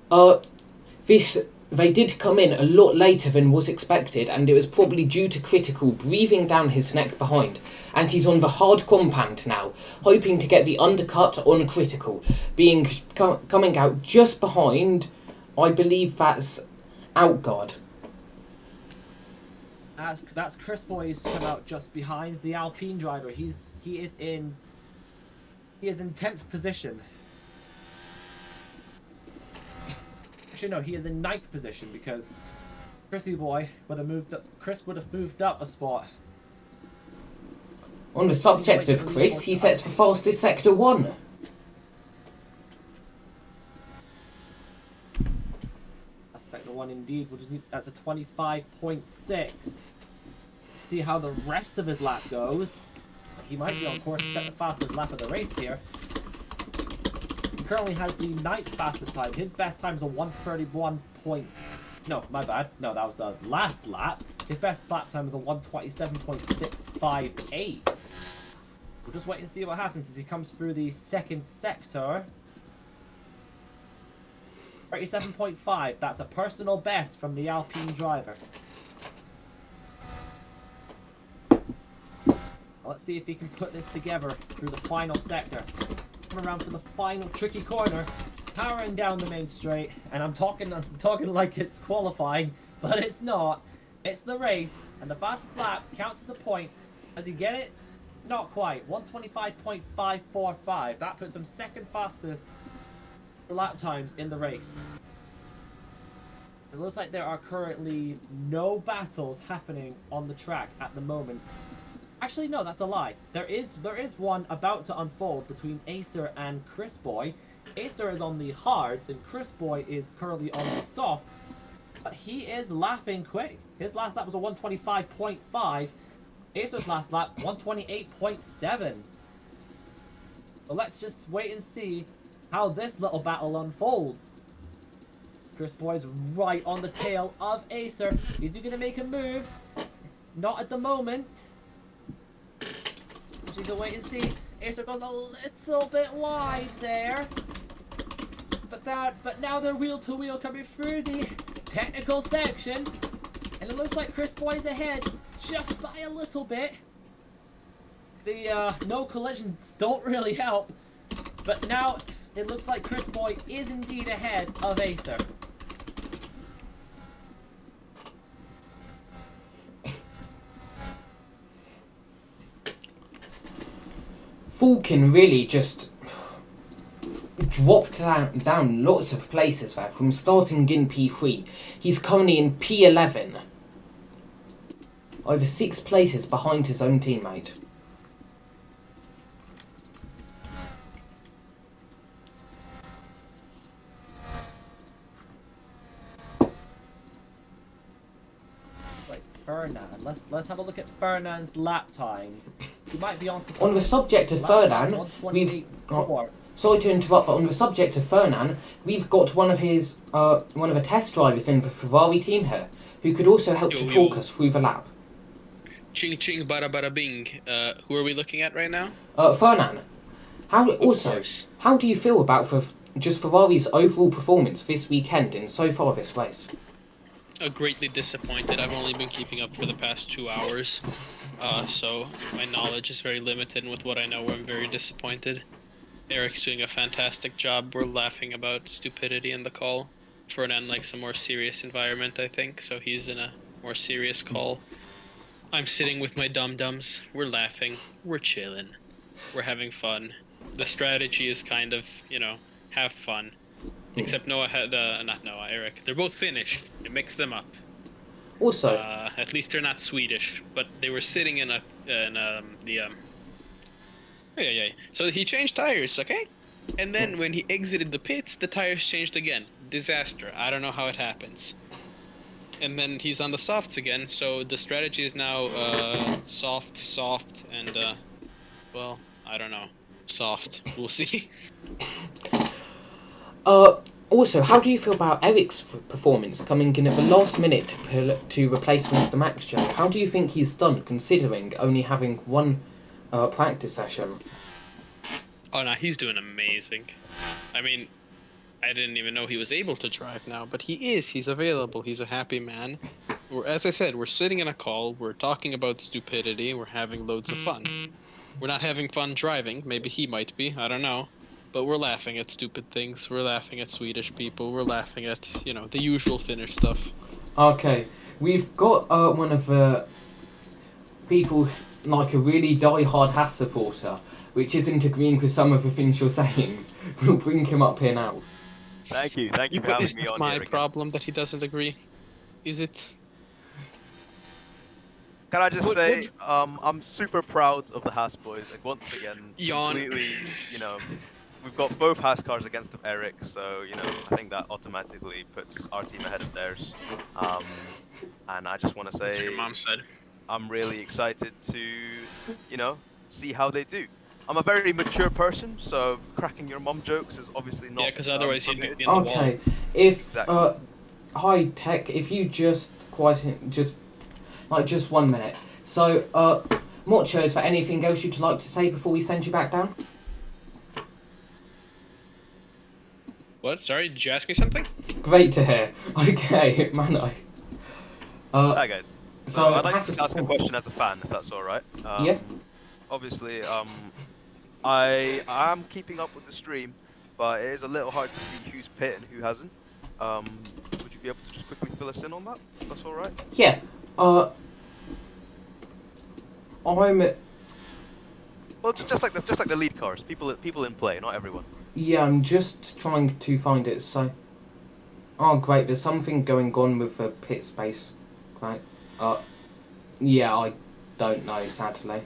they did come in a lot later than was expected, and it was probably due to critical breathing down his neck behind. And he's on the hard compound now, hoping to get the undercut on critical, coming out just behind. I believe that's Outguard. That's Chris Boy's come out just behind the Alpine driver. He is in 10th position. Actually, no, he is in 9th position because Chris would have moved up a spot. On the subject of Chris, he sets the fastest Sector 1. Sector 1 indeed. That's a 25.6. See how the rest of his lap goes. He might be on course to set the fastest lap of the race here. He currently has the 9th fastest time. His best time is a 131. No, my bad. No, that was the last lap. His best lap time is a 127.658. just wait and see what happens as he comes through the second sector. 37.5. That's a personal best from the Alpine driver. Let's see if he can put this together through the final sector. Come around for the final tricky corner, powering down the main straight, and I'm talking like it's qualifying, but it's not. It's the race, and the fastest lap counts as a point. Does he get it? Not quite. 125.545. That puts him second fastest for lap times in the race. It looks like there are currently no battles happening on the track at the moment. Actually, no, that's a lie. There is one about to unfold between Acer and Chris Boy. Acer is on the hards, and Chris Boy is currently on the softs. But he is lapping quick. His last lap was a 125.5. Acer's last lap, 128.7. So let's just wait and see how this little battle unfolds. Chris Boy's right on the tail of Acer. Is he going to make a move? Not at the moment. Just need to wait and see. Acer goes a little bit wide there. But now they're wheel to wheel coming through the technical section. And it looks like Chris Boy's ahead just by a little bit. The no collisions don't really help. But now it looks like Chris Boy is indeed ahead of Acer. Falcon really just dropped down lots of places there from starting in P3. He's currently in P11. Over 6 places behind his own teammate. Fernand. Let's have a look at Fernand's lap times. He might be on to On the subject of Fernand, sorry to interrupt, but on the subject of Fernand, we've got one of the test drivers in the Ferrari team here, who could also help to talk us through the lap. Ching ching bada bada bing. Who are we looking at right now? Fernand. How do you feel about just Ferrari's overall performance this weekend and so far this race? Greatly disappointed. I've only been keeping up for the past 2 hours, so my knowledge is very limited, and with what I know, I'm very disappointed. Eric's doing a fantastic job. We're laughing about stupidity in the call. Fernand likes a more serious environment, I think, so he's in a more serious call. I'm sitting with my dum-dums. We're laughing. We're chilling. We're having fun. The strategy is kind of, have fun. Except Noah had, not Noah, Eric. They're both Finnish. It mixed them up. Also, at least they're not Swedish, but they were sitting in So he changed tires, okay? And then when he exited the pits, the tires changed again. Disaster. I don't know how it happens. And then he's on the softs again, so the strategy is now soft, and well, I don't know. Soft. We'll see. Also, how do you feel about Eric's performance coming in at the last minute to replace Mr. Max Joe? How do you think he's done, considering only having one practice session? Oh no, he's doing amazing. I mean, I didn't even know he was able to drive now, but he is. He's available. He's a happy man. As I said, we're sitting in a call. We're talking about stupidity. We're having loads of fun. We're not having fun driving. Maybe he might be. I don't know. But we're laughing at stupid things. We're laughing at Swedish people. We're laughing at, the usual Finnish stuff. Okay, we've got one of the people, like a really die-hard Haas supporter, which isn't agreeing with some of the things you're saying. We'll bring him up here now. Thank you for having me on my here again. problem that he doesn't agree? Is it? Can I just say, I'm super proud of the Haas boys. Like, once again, Yawn. completely, we've got both Haas cars against Eric, so, I think that automatically puts our team ahead of theirs. And I just want to That's what say, your mom said. I'm really excited to, see how they do. I'm a very mature person, so cracking your mom jokes is obviously not. Yeah, because otherwise you'd be in the Okay, wall. if hi Tech, if you just 1 minute. So Mucho, is there anything else you'd like to say before we send you back down? What? Sorry, did you ask me something? Great to hear. Okay, Mano. Hi guys. So So, I'd like Hassus- to ask a question as a fan, if that's all right. Yeah. Obviously, I am keeping up with the stream, but it is a little hard to see who's pit and who hasn't. Would you be able to just quickly fill us in on that? If that's all right. Yeah. I'm. Well, just like the lead cars, people in play, not everyone. Yeah, I'm just trying to find it. So. Oh, great. There's something going on with the pit space. Great. Yeah, I don't know, sadly.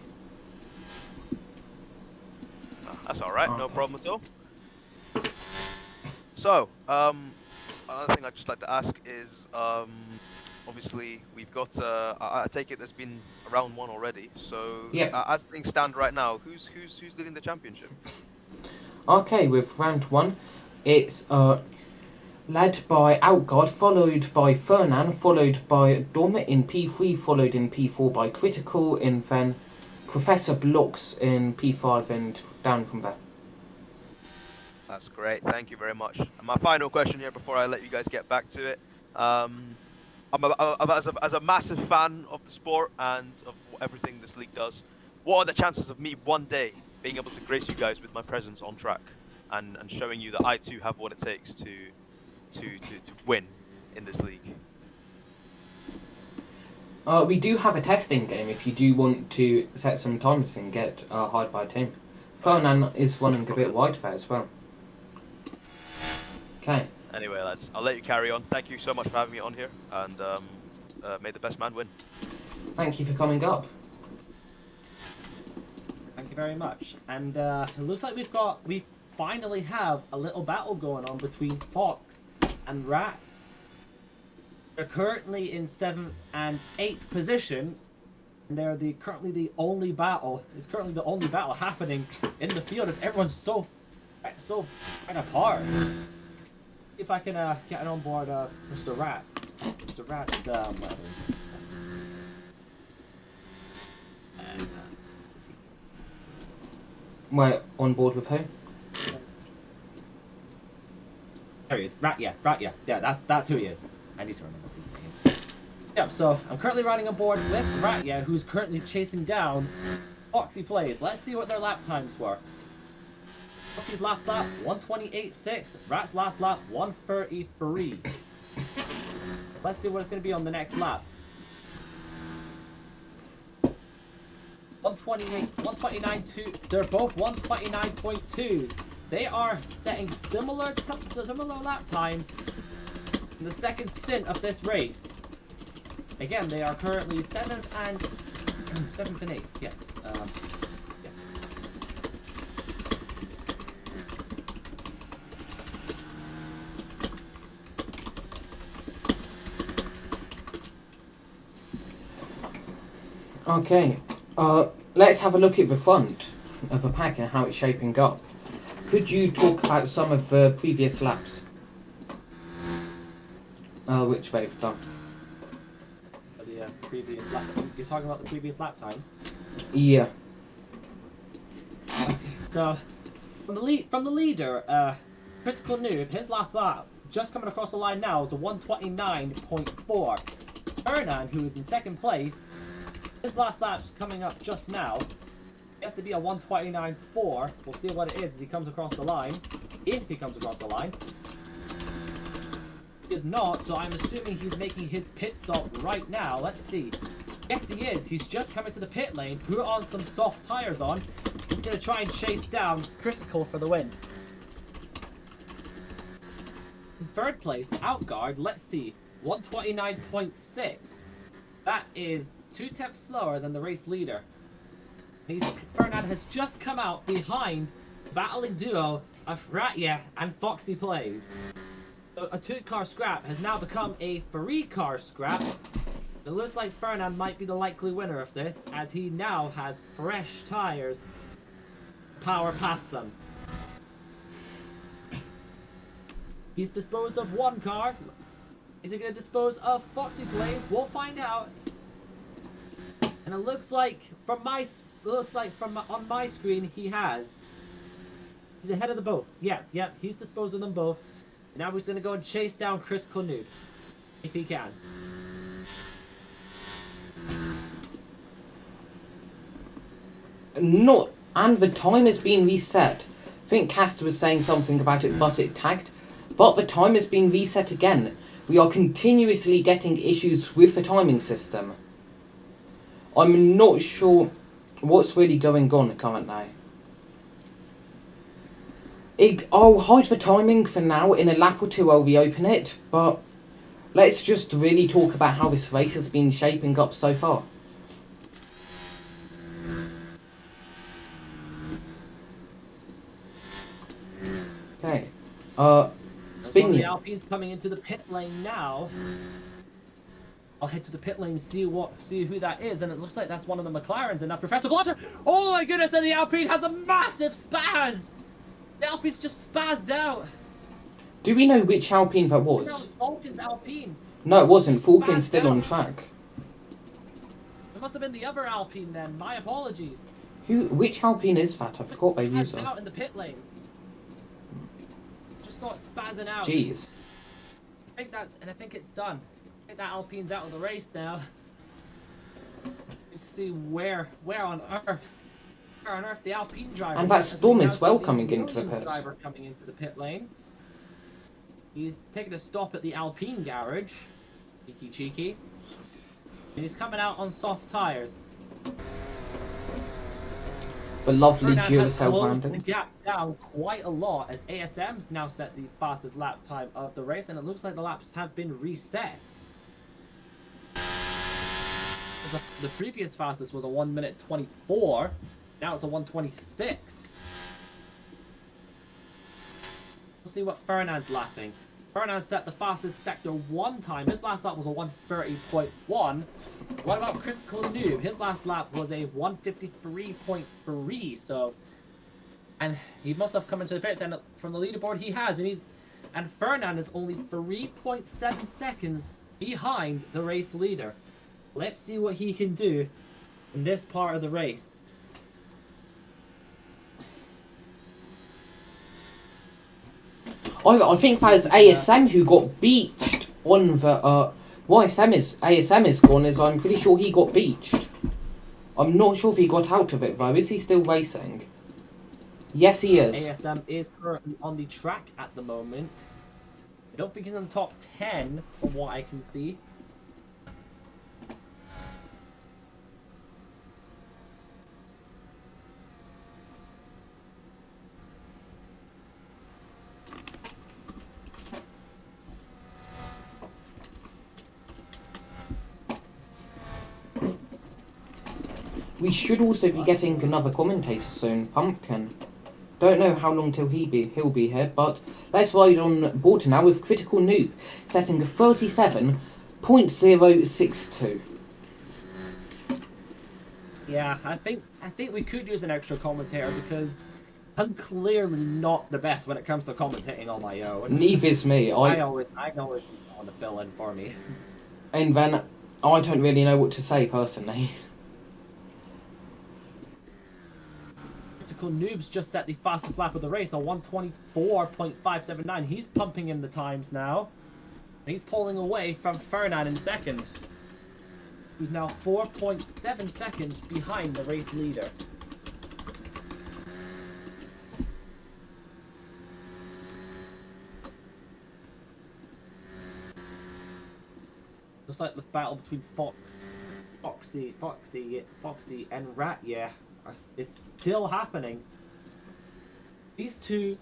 That's all right, no Okay. problem at all. So, another thing I'd just like to ask is, obviously we've got. I take it there's been a round 1 already. So, Yep. As things stand right now, who's leading the championship? Okay, with round 1, it's led by Outguard, followed by Fernan, followed by Dom in P3, followed in P4 by Critical, and then Professor Blocks in P5 and down from there. That's great. Thank you very much. And my final question here before I let you guys get back to it. As a massive fan of the sport and of everything this league does, what are the chances of me one day being able to grace you guys with my presence on track and showing you that I too have what it takes to win in this league? We do have a testing game if you do want to set some times and get hired by a team. Fernan is running a bit wide there as well. Okay. Anyway, lads, I'll let you carry on. Thank you so much for having me on here, and may the best man win. Thank you for coming up. Thank you very much. And it looks like we finally have a little battle going on between Fox and Rat. They're currently in 7th and 8th position. And they're currently the only battle happening in the field, as everyone's so spread apart. If I can get on board Mr. Rat. Mr. Rat's We're on board with who? There he is. Rat, yeah. Yeah, that's who he is. I need to remember his name. Yeah, so I'm currently riding aboard with Ratya, who's currently chasing down Foxy Plays. Let's see what their lap times were. Foxy's last lap, 128.6. Rat's last lap, 133. Let's see what it's going to be on the next lap. 129.2. They're both 129.2s. They are setting similar lap times in the second stint of this race. Again, they are currently 7th and 8th. Yeah. Yeah. Okay. Let's have a look at the front of the pack and how it's shaping up. Could you talk about some of the previous laps? Which they've done. The previous lap. You're talking about the previous lap times. Yeah. So, from the leader, Critical Noob, his last lap, just coming across the line now, is a 129.4. Hernan, who is in second place, his last lap's coming up just now. He has to be a 129.4. We'll see what it is as he comes across the line. If he comes across the line. He is not, so I'm assuming he's making his pit stop right now. Let's see. Yes, he is. He's just coming to the pit lane, put on some soft tires on. He's going to try and chase down Critical for the win. In third place, Outguard, let's see. 129.6. That is 2 tenths slower than the race leader. Fernand has just come out behind the battling duo of Ratya and Foxy Plays. So a 2-car scrap has now become a 3-car scrap. It looks like Fernand might be the likely winner of this, as he now has fresh tires to power past them. He's disposed of 1 car. Is he going to dispose of Foxy Plays? We'll find out. And it looks like from on my screen he's ahead of the both. Yeah, he's disposed of them both. And now he's gonna go and chase down Chris Cornude. If he can. Not, and the time has been reset. I think Castor was saying something about it, but it tagged. But the time has been reset again. We are continuously getting issues with the timing system. I'm not sure what's really going on currently. I'll hide the timing for now. In a lap or two I'll reopen it, but let's just really talk about how this race has been shaping up so far. Okay. One of the Spin. Alpines coming into the pit lane now. I'll head to the pit lane to see who that is, and it looks like that's one of the McLarens, and that's Professor Glosser. Oh my goodness, and the Alpine has a massive spaz! The Alpine's just spazzed out. Do we know which Alpine that was? No, Falcon's Alpine. No, it wasn't. Falcon's still on track. It must have been the other Alpine then. My apologies. Which Alpine is that? I forgot their Just user. out in the pit lane. Just saw it spazzing out. Jeez. I think it's done. I think that Alpine's out of the race now. Let's see where on earth the Alpine driver. And that Storm is. is well coming into the pits. Driver coming into the pit lane. He's taking a stop at the Alpine garage. Cheeky. And he's coming out on soft tires. The lovely Fernand dual has cell closed branding. the gap down quite a lot as ASM's now set the fastest lap time of the race, and it looks like the laps have been reset. The previous fastest was a 1:24. Now it's a 1:26. We'll see what Fernand's lapping. Fernand set the fastest sector 1 time. His last lap was a 1:30.1. What about Critical Noob? His last lap was a 1:53.3. So, and he must have come into the pits, and from the leaderboard he has, and Fernand is only 3.7 seconds behind the race leader. Let's see what he can do in this part of the race. I think that was ASM who got beached on the why ASM is gone is I'm pretty sure he got beached. I'm not sure if he got out of it though. Is he still racing? Yes, he is. ASM is currently on the track at the moment. I don't think he's in the top 10 from what I can see. We should also be getting another commentator soon, Pumpkin. Don't know how long till he'll be here, but let's ride on board now with Critical Noob, setting a 37.062. Yeah, I think we could use an extra commentator because I'm clearly not the best when it comes to commentating on my own. Neither is me. I always want to fill in for me. And then I don't really know what to say personally. Critical Noob's just set the fastest lap of the race, a 1:24.579. He's pumping in the times now. He's pulling away from Fernand in second, who's now 4.7 seconds behind the race leader. Looks like the battle between Foxy, and Rat, yeah, is still happening. These two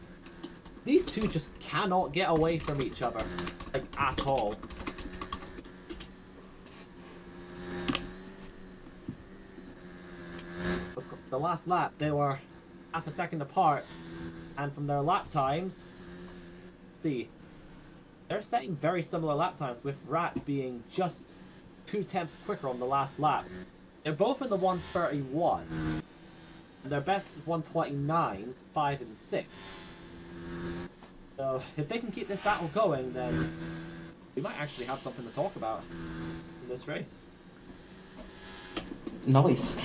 just cannot get away from each other, like, at all. The last lap, they were half a second apart, and from their lap times, see, they're setting very similar lap times, with Rat being just 2 tenths quicker on the last lap. They're both in the 1:31, and their best is 1:29s, 5 and 6. So if they can keep this battle going, then we might actually have something to talk about in this race. Nice.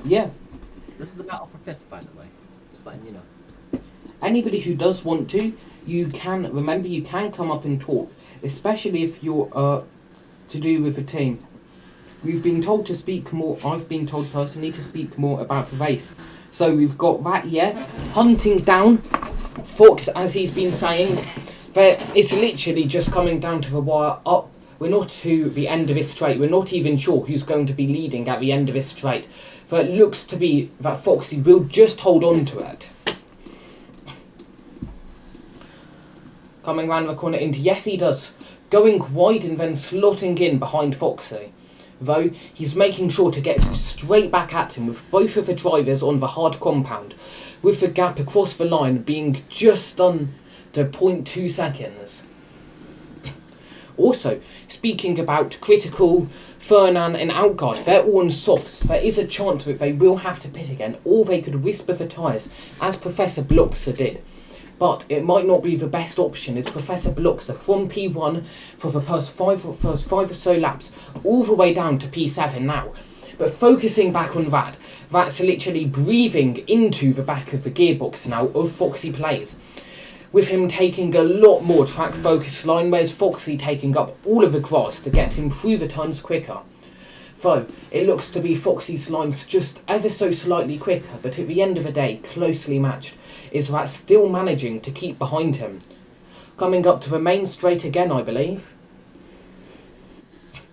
Yeah. This is the battle for 5th, by the way. Just letting you know. Anybody who does want to, you can come up and talk, especially if you're to do with a team. We've been told to speak more. I've been told personally to speak more about the race. So we've got that, yeah, hunting down Fox, as he's been saying. It's literally just coming down to the wire up. We're not to the end of this straight. We're not even sure who's going to be leading at the end of this straight. But it looks to be that Foxy will just hold on to it. Coming round the corner into, yes he does. Going wide and then slotting in behind Foxy. Though he's making sure to get straight back at him with both of the drivers on the hard compound, with the gap across the line being just under 0.2 seconds. Also, speaking about Critical, Fernan and Outguard, they're all on softs. There is a chance that they will have to pit again, or they could whisper for tyres, as Professor Bloxer did. But it might not be the best option, as Professor Bloxer from P1 for the first five or so laps, all the way down to P7 now. But focusing back on that, that's literally breathing into the back of the gearbox now of Foxy Plays, with him taking a lot more track focus line, whereas Foxy taking up all of the grass to get him through the turns quicker. Though it looks to be Foxy's lines just ever so slightly quicker, but at the end of the day, closely matched, is Rat still managing to keep behind him. Coming up to the main straight again, I believe.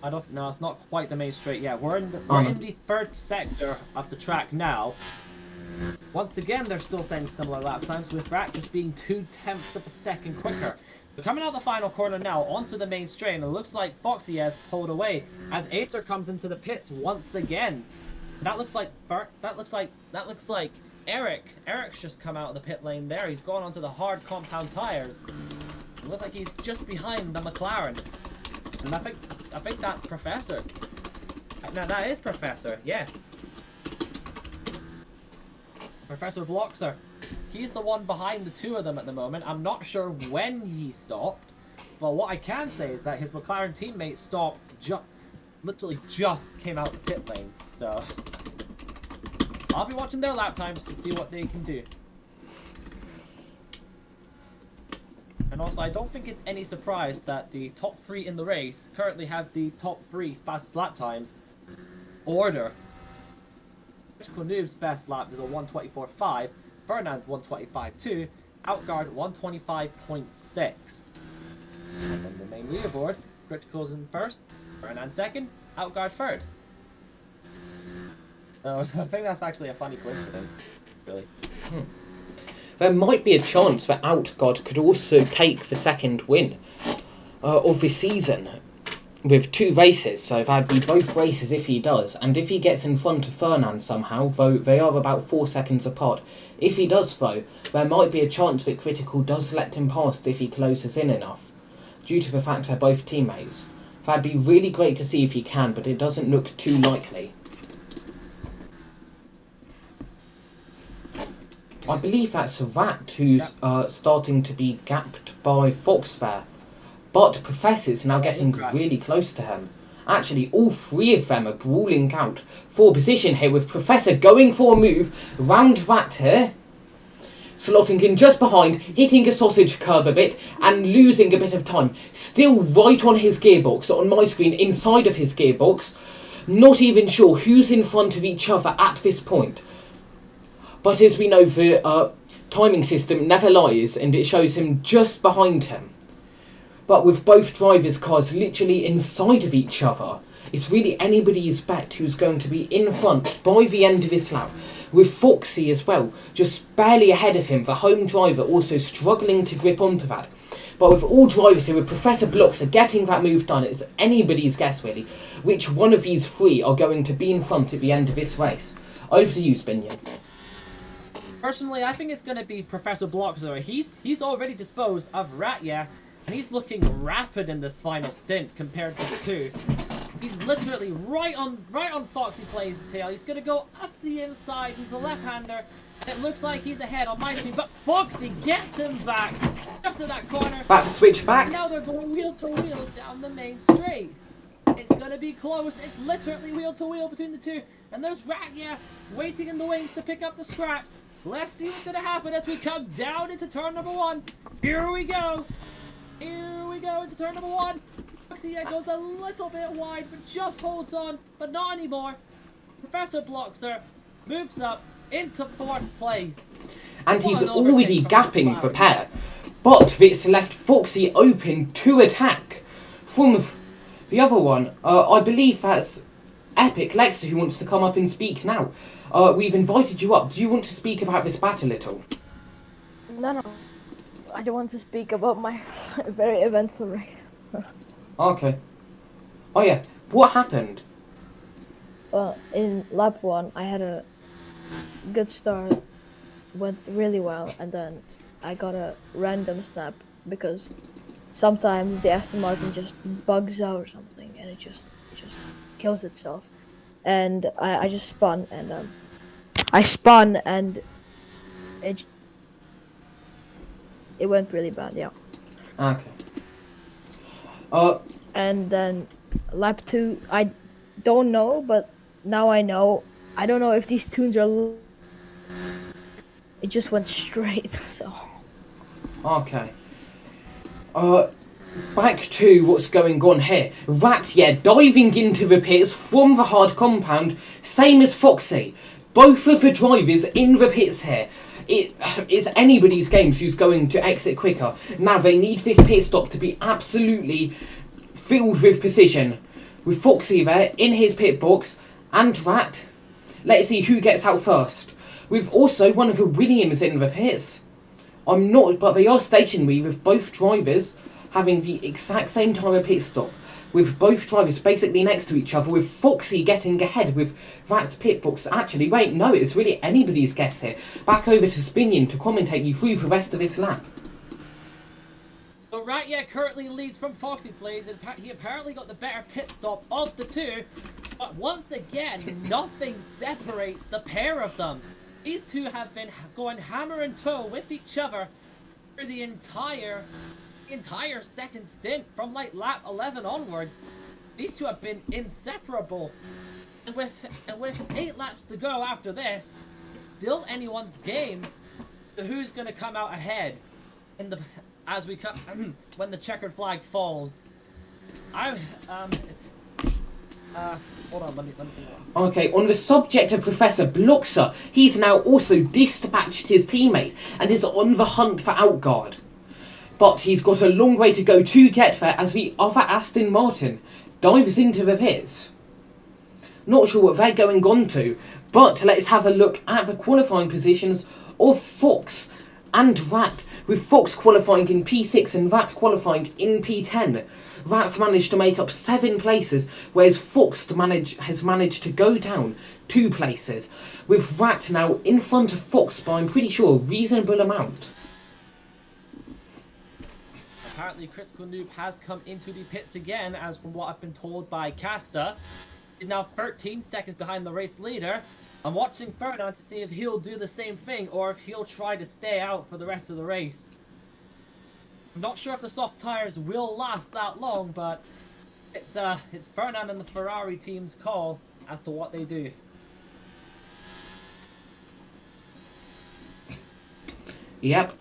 I don't know, it's not quite the main straight yet. We're in the third sector of the track now. Once again, they're still saying similar lap times, with Rat just being 0.2 of a second quicker. We're coming out the final corner now onto the main straight, and it looks like Foxy has pulled away as Acer comes into the pits once again. That looks like Eric. Eric's just come out of the pit lane there. He's gone onto the hard compound tires. It looks like he's just behind the McLaren. And I think that's Professor. No, that is Professor, yes. Professor Bloxer. He's the one behind the two of them at the moment. I'm not sure when he stopped, but what I can say is that his McLaren teammate stopped, literally just came out the pit lane. So I'll be watching their lap times to see what they can do. And also, I don't think it's any surprise that the top 3 in the race currently have the top 3 fastest lap times order. Critical Noob's best lap is a 1:24.5, Fernand 1:25.2, Outguard 1:25.6. And on the main leaderboard, Critical's in first, Fernand second, Outguard third. So I think that's actually a funny coincidence, really. There might be a chance that Outguard could also take the second win of the season with 2 races, so that'd be both races if he does, and if he gets in front of Fernand somehow, though they are about 4 seconds apart, if he does though, there might be a chance that Critical does let him past if he closes in enough, due to the fact they're both teammates. That'd be really great to see if he can, but it doesn't look too likely. I believe that's Rat who's starting to be gapped by Fox there. But Professor's now getting really close to him. Actually, all 3 of them are brawling out for position here, with Professor going for a move round Rat here. Slotting in just behind, hitting a sausage curb a bit and losing a bit of time. Still right on his gearbox, on my screen, inside of his gearbox. Not even sure who's in front of each other at this point. But as we know, the timing system never lies, and it shows him just behind him. But with both drivers' cars literally inside of each other, it's really anybody's bet who's going to be in front by the end of this lap. With Foxy as well, just barely ahead of him, the home driver also struggling to grip onto that. But with all drivers here, with Professor Bloxer getting that move done, it's anybody's guess really which one of these 3 are going to be in front at the end of this race. Over to you, Spinion. Personally, I think it's going to be Professor Bloxer. He's already disposed of Ratya, and he's looking rapid in this final stint compared to the 2. He's literally right on Foxy Plays' tail. He's going to go up the inside into the left-hander, and it looks like he's ahead on my screen, but Foxy gets him back just at that corner. Back switch back. And now they're going wheel to wheel down the main straight. It's gonna be close. It's literally wheel to wheel between the two. And there's Ratya waiting in the wings to pick up the scraps. Let's see what's gonna happen as we come down into turn number 1. Here we go. Here we go into turn number 1. Foxy goes a little bit wide, but just holds on, but not anymore. Professor blocks her, moves up into 4th place. And he's What an overtake already from gapping for McLaren. pair. But this left Foxy open to attack from the other one. I believe that's Epic Lexa who wants to come up and speak now. We've invited you up. Do you want to speak about this battle at all? No. I don't want to speak about my very eventful race. Okay. Oh yeah, what happened? In lap 1, I had a good start, went really well, and then I got a random snap because sometimes the Aston Martin just bugs out or something, and it just kills itself. And I just spun, and it went really bad, yeah. Okay. And then lap 2, I don't know, but now I know. I don't know if these tunes are. It just went straight, so. Okay. Back to what's going on here. Ratya diving into the pits from the hard compound, same as Foxy. Both of the drivers in the pits here. It is anybody's game who's going to exit quicker. Now they need this pit stop to be absolutely filled with precision. With Foxy there in his pit box and Rat. Let's see who gets out first. With also one of the Williams in the pits. But they are stationary with both drivers having the exact same time of pit stop. With both drivers basically next to each other, with Foxy getting ahead with Rat's pit box. Actually, wait, no, it's really anybody's guess here. Back over to Spinion to commentate you through the rest of this lap. So Ratya currently leads from Foxy Plays, and he apparently got the better pit stop of the two. But once again, nothing separates the pair of them. These two have been going hammer and toe with each other for the entire second stint from like lap 11 onwards. These two have been inseparable. And with 8 laps to go after this, it's still anyone's game. So who's going to come out ahead in the when the checkered flag falls? Hold on, let me think. Okay, on the subject of Professor Bloxer, he's now also dispatched his teammate and is on the hunt for Outguard. But he's got a long way to go to get there as the other Aston Martin dives into the pits. Not sure what they're going on to, but let's have a look at the qualifying positions of Fox and Rat, with Fox qualifying in P6 and Rat qualifying in P10. Rat's managed to make up 7 places, whereas Fox has managed to go down 2 places, with Rat now in front of Fox by, I'm pretty sure, a reasonable amount. Apparently Critical Noob has come into the pits again, as from what I've been told by Casta. He's now 13 seconds behind the race leader. I'm watching Ferdinand to see if he'll do the same thing or if he'll try to stay out for the rest of the race. I'm not sure if the soft tires will last that long, but it's Ferdinand and the Ferrari team's call as to what they do. Yep.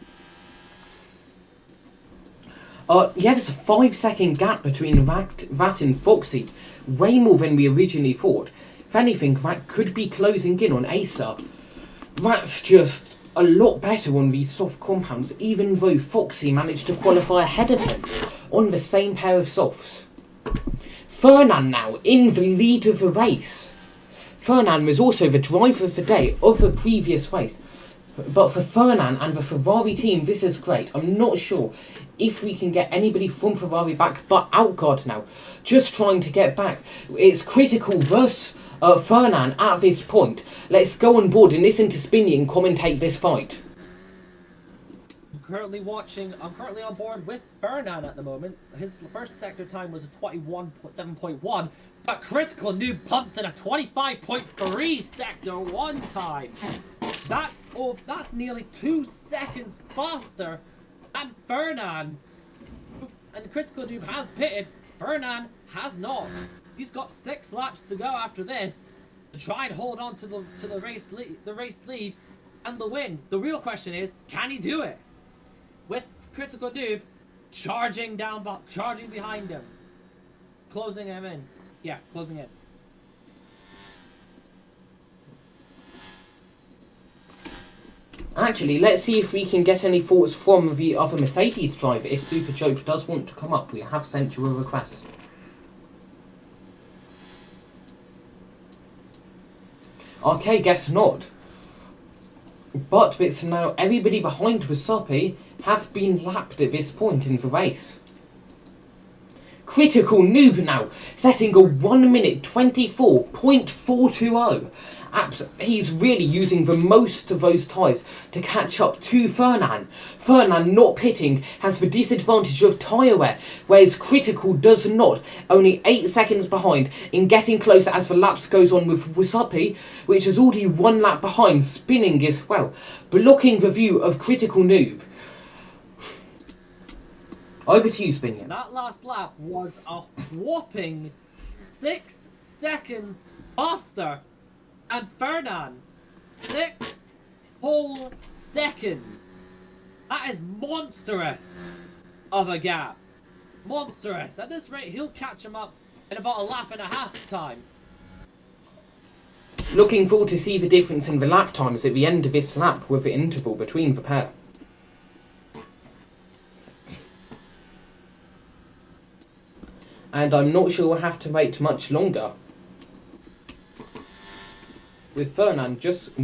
Yeah, there's a 5-second gap between Rat and Foxy. Way more than we originally thought. If anything, Rat could be closing in on Acer. Rat's just a lot better on these soft compounds, even though Foxy managed to qualify ahead of him on the same pair of softs. Fernand now in the lead of the race. Fernand was also the driver of the day of the previous race. But for Fernand and the Ferrari team, this is great. I'm not sure if we can get anybody from Ferrari back, but Outguard now, just trying to get back. It's critical versus Fernand at this point. Let's go on board and listen to Spinny and commentate this fight. I'm currently on board with Fernand at the moment. His first sector time was a 21.7.1, but Critical Noob pumps in a 25.3 sector 1 time. That's nearly 2 seconds faster than Fernand. And Critical Noob has pitted, Fernand has not. He's got 6 laps to go after this to try and hold on to the race lead and the win. The real question is, can he do it? With Critical Noob charging behind him, closing him in. Yeah, closing in. Actually, let's see if we can get any thoughts from the other Mercedes driver. If Super Joke does want to come up, we have sent you a request. Okay, guess not. But it's now everybody behind Wasabi have been lapped at this point in the race. Critical Noob now, setting a 1 minute 24.420. He's really using the most of those tyres to catch up to Fernand. Fernand not pitting has the disadvantage of tyre wear, whereas Critical does not, only 8 seconds behind in getting closer as the laps goes on with Wasabi, which is already 1 lap behind, spinning as well, blocking the view of Critical Noob. Over to you, Spinion. That last lap was a whopping 6 seconds faster. And Fernand, 6 whole seconds. That is monstrous of a gap. Monstrous. At this rate, he'll catch him up in about a lap and a half's time. Looking forward to see the difference in the lap times at the end of this lap with the interval between the pair. And I'm not sure we'll have to wait much longer. With Fernand just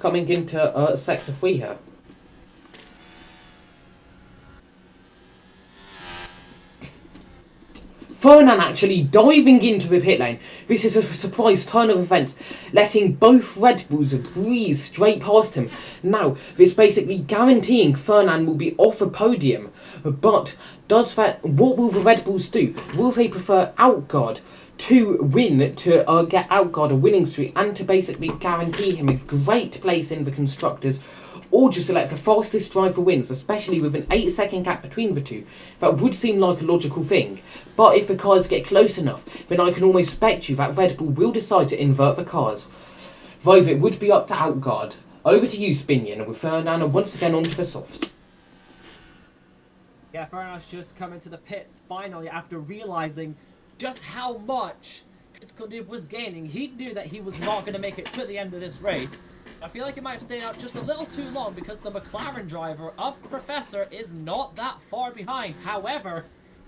coming into sector 3 here. Fernand actually diving into the pit lane. This is a surprise turn of events, letting both Red Bulls breeze straight past him. Now, this basically guaranteeing Fernand will be off a podium. But what will the Red Bulls do? Will they prefer Outguard to win, to get Outguard a winning streak and to basically guarantee him a great place in the Constructors? Or just to let the fastest driver wins, especially with an 8-second gap between the two? That would seem like a logical thing, but if the cars get close enough, then I can almost bet you that Red Bull will decide to invert the cars. Though it would be up to Outguard. Over to you, Spinion, with Fernand once again onto the softs. Yeah, Fernand's just come into the pits finally after realising just how much Critical Noob was gaining. He knew that he was not going to make it to the end of this race. I feel like he might have stayed out just a little too long because the McLaren driver of Professor is not that far behind. However,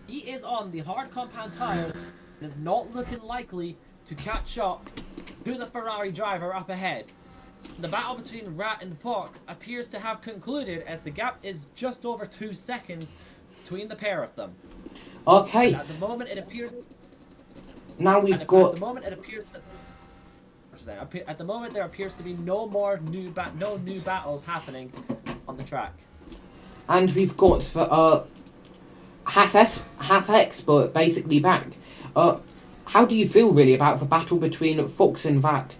he is on the hard compound tyres and is not looking likely to catch up to the Ferrari driver up ahead. The battle between Rat and Fox appears to have concluded as the gap is just over 2 seconds between the pair of them. Okay. And at the moment it appears... Now At the moment it appears that... At the moment, there appears to be no new battles happening on the track. And we've got the Haas Expert basically back. How do you feel really about the battle between Fox and Vat,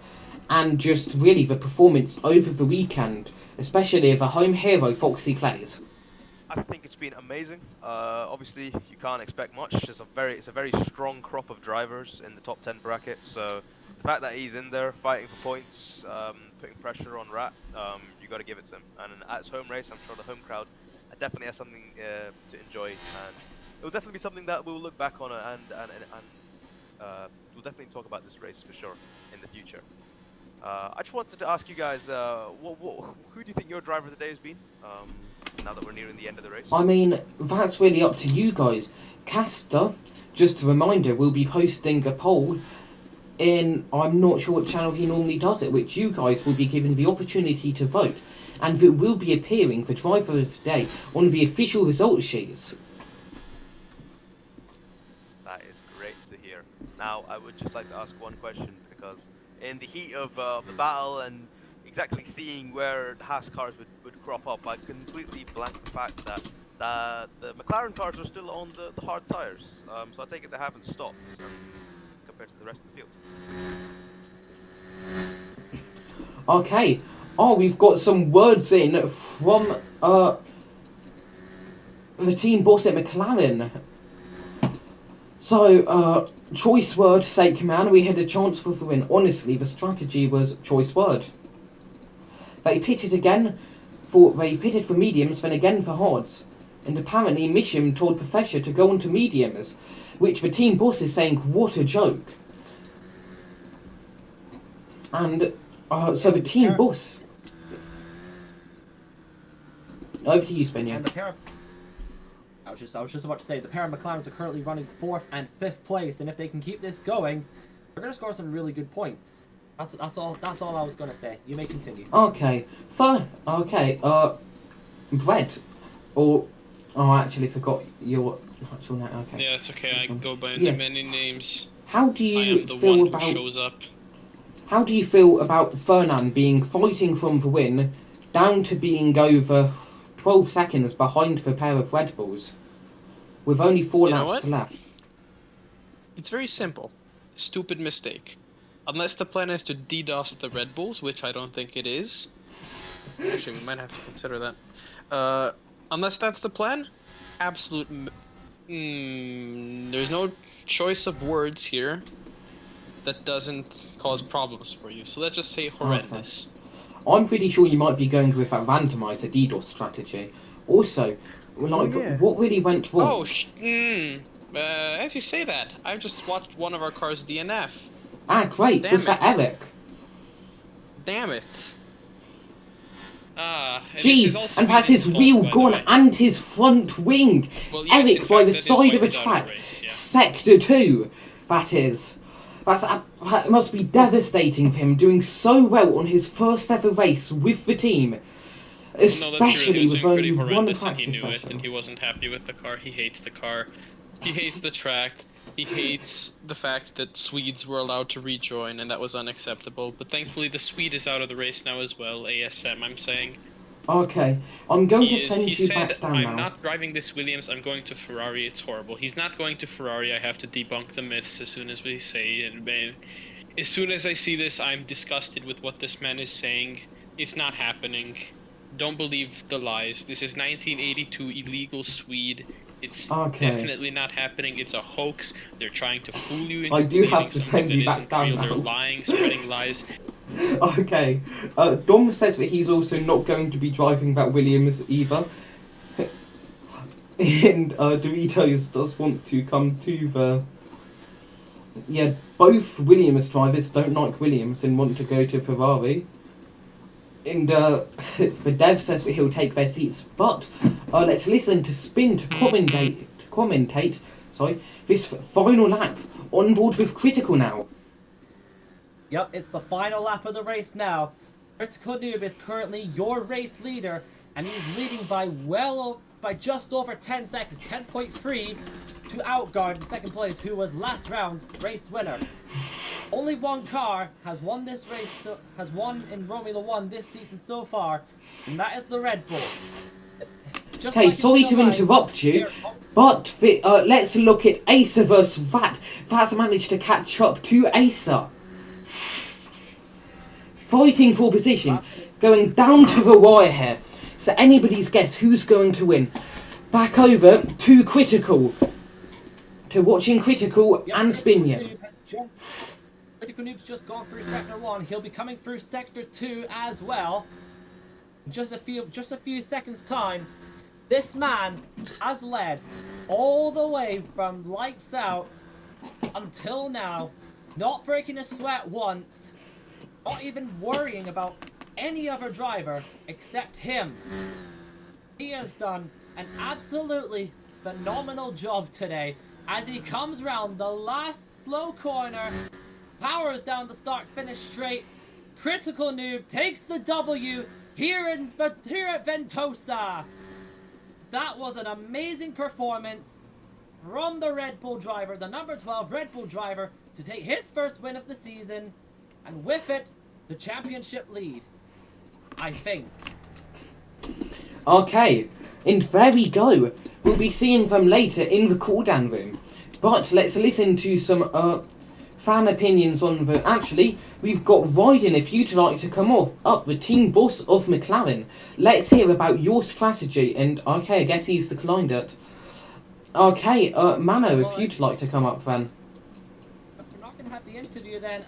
and just really the performance over the weekend, especially the home hero Foxy plays? I think it's been amazing. Obviously, you can't expect much. It's a very strong crop of drivers in the top 10 bracket. So the fact that he's in there fighting for points, putting pressure on Rat, you got to give it to him. And at his home race, I'm sure the home crowd definitely has something to enjoy, and it will definitely be something that we'll look back on and we'll definitely talk about this race for sure in the future. I just wanted to ask you guys, who do you think your driver of the day has been? Now that we're nearing the end of the race. I mean, that's really up to you guys. Caster, just a reminder, will be posting a poll in, I'm not sure what channel he normally does it, which you guys will be given the opportunity to vote, and it will be appearing for driver of the day on the official results sheets. That is great to hear. Now, I would just like to ask one question, because in the heat of the battle and exactly seeing where the Haas cars would crop up, I completely blanked the fact that the McLaren cars are still on the hard tyres. So I take it they haven't stopped compared to the rest of the field. Okay. Oh, we've got some words in from the team boss at McLaren. So, choice word sake, man, we had a chance for the win. Honestly, the strategy was choice word. They pitted for mediums, then again for hards. And apparently Mishim told Professor to go on to mediums, which the team boss is saying, what a joke. And, so the team boss... Over to you, Spenya. And the pair of... I was just about to say, the pair of McLarens are currently running 4th and 5th place, and if they can keep this going, they're going to score some really good points. That's all I was going to say. You may continue. Okay, fine. Okay, Brett, or... Oh, I actually forgot your actual name. Okay. Yeah, it's okay. I go by many names. How do you I am the feel one about... who shows up. How do you feel about Fernand fighting from the win, down to being over 12 seconds behind the pair of Red Bulls, with only 4 laps left? It's very simple. Stupid mistake. Unless the plan is to DDoS the Red Bulls, which I don't think it is. Actually, we might have to consider that. Unless that's the plan, absolute... there's no choice of words here that doesn't cause problems for you. So let's just say horrendous. Okay. I'm pretty sure you might be going with that randomizer DDoS strategy. Also, like, what really went wrong? Oh, as you say that, I've just watched one of our cars DNF. Ah, great. Was that Eric? Damn it. Jeez, and that's his wheel gone and his front wing. Well, yes, Eric by the side of a track. Sector 2, that is. That must be devastating for him, doing so well on his first ever race with the team. Especially with only one practice session. And he wasn't happy with the car. He hates the car. He hates the track. He hates the fact that Swedes were allowed to rejoin, and that was unacceptable. But thankfully, the Swede is out of the race now as well. ASM, I'm saying. Okay, I'm going to send you back down now. I'm not driving this Williams, I'm going to Ferrari, it's horrible. He's not going to Ferrari, I have to debunk the myths as soon as we say it. As soon as I see this, I'm disgusted with what this man is saying. It's not happening. Don't believe the lies. This is 1982 illegal Swede. It's definitely not happening. It's a hoax. They're trying to fool you into believing something that isn't real. They're lying, spreading lies. Okay. Dom says that he's also not going to be driving that Williams either. And Doritos does want to come to the... Yeah, both Williams drivers don't like Williams and want to go to Ferrari. And the dev says that he'll take their seats, but let's listen to Spin to commentate this final lap on board with Critical now. Yep, it's the final lap of the race now. Critical Noob is currently your race leader, and he's leading by just over 10 seconds, 10.3, to Outguard in second place, who was last round's race winner. Only one car has won this race, has won in Romula One this season so far, and that is the Red Bull. Okay, sorry to interrupt you, but let's look at Acer versus Vat. Vat's managed to catch up to Acer. Fighting for position, going down to the wire here. So anybody's guess who's going to win. Back over to Critical. To watching Critical and Spinia. Critical Noob's just gone through Sector 1. He'll be coming through Sector 2 as well. In just a few seconds time. This man has led all the way from lights out until now, not breaking a sweat once, not even worrying about any other driver except him. He has done an absolutely phenomenal job today as he comes round the last slow corner, powers down the start-finish straight. Critical Noob takes the W here at Ventosa. That was an amazing performance from the Red Bull driver, the number 12 Red Bull driver, to take his first win of the season, and with it, the championship lead. I think. Okay, and there we go. We'll be seeing them later in the cooldown room. But let's listen to some fan opinions on the... Actually, we've got Ryden, if you'd like to come up, the team boss of McLaren. Let's hear about your strategy. And, okay, I guess he's declined it. Okay, Mano, if you'd like to come up then. If we're not going to have the interview, then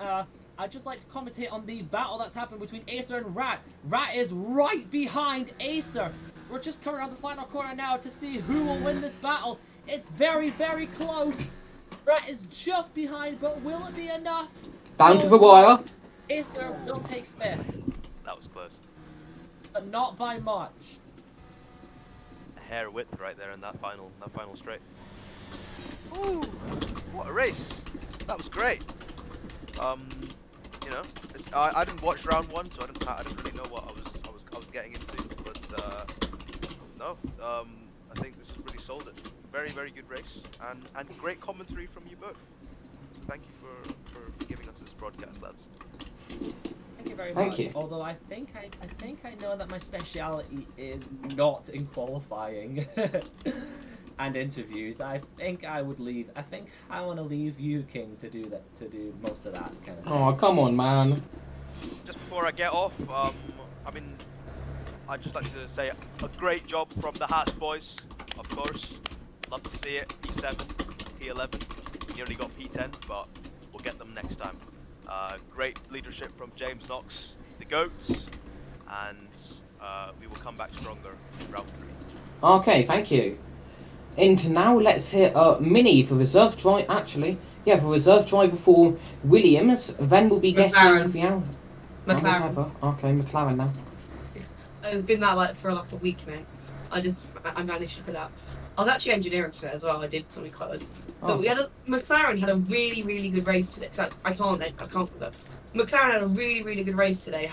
I'd just like to commentate on the battle that's happened between Acer and Rat. Rat is right behind Acer. We're just coming around the final corner now to see who will win this battle. It's very, very close. Rat is just behind, but will it be enough? Down to the wire. Acer will take 5th. That was close. But not by much. A hair width right there in that final straight. Ooh, what a race! That was great. You know, I didn't watch round 1, so I didn't really know what I was getting into. But no, I think this has really sold it. Very, very good race, and great commentary from you both. So thank you for giving us this broadcast, lads. Thank you very Thank much. you. Although I think I know that my speciality is not in qualifying and interviews. I think I would leave. I think I want to leave you, King, to do most of that kind of thing. Oh, come on, man. Just before I get off, I mean, I'd just like to say a great job from the Hats boys, of course. Love to see it. P7, P11. Nearly got P10, but we'll get them next time. Great leadership from James Knox, the GOATs, and we will come back stronger in round 3. Okay, thank you. And now let's hear Minnie, the reserve driver. Actually, yeah, the reserve driver for Williams. Then we'll be getting McLaren. the McLaren. Okay, McLaren now. It's been that for like a week, mate. I managed to put out. I was actually engineering today as well. I did something quite good. But McLaren had a really, really good race today. So I can't put that. McLaren had a really, really good race today.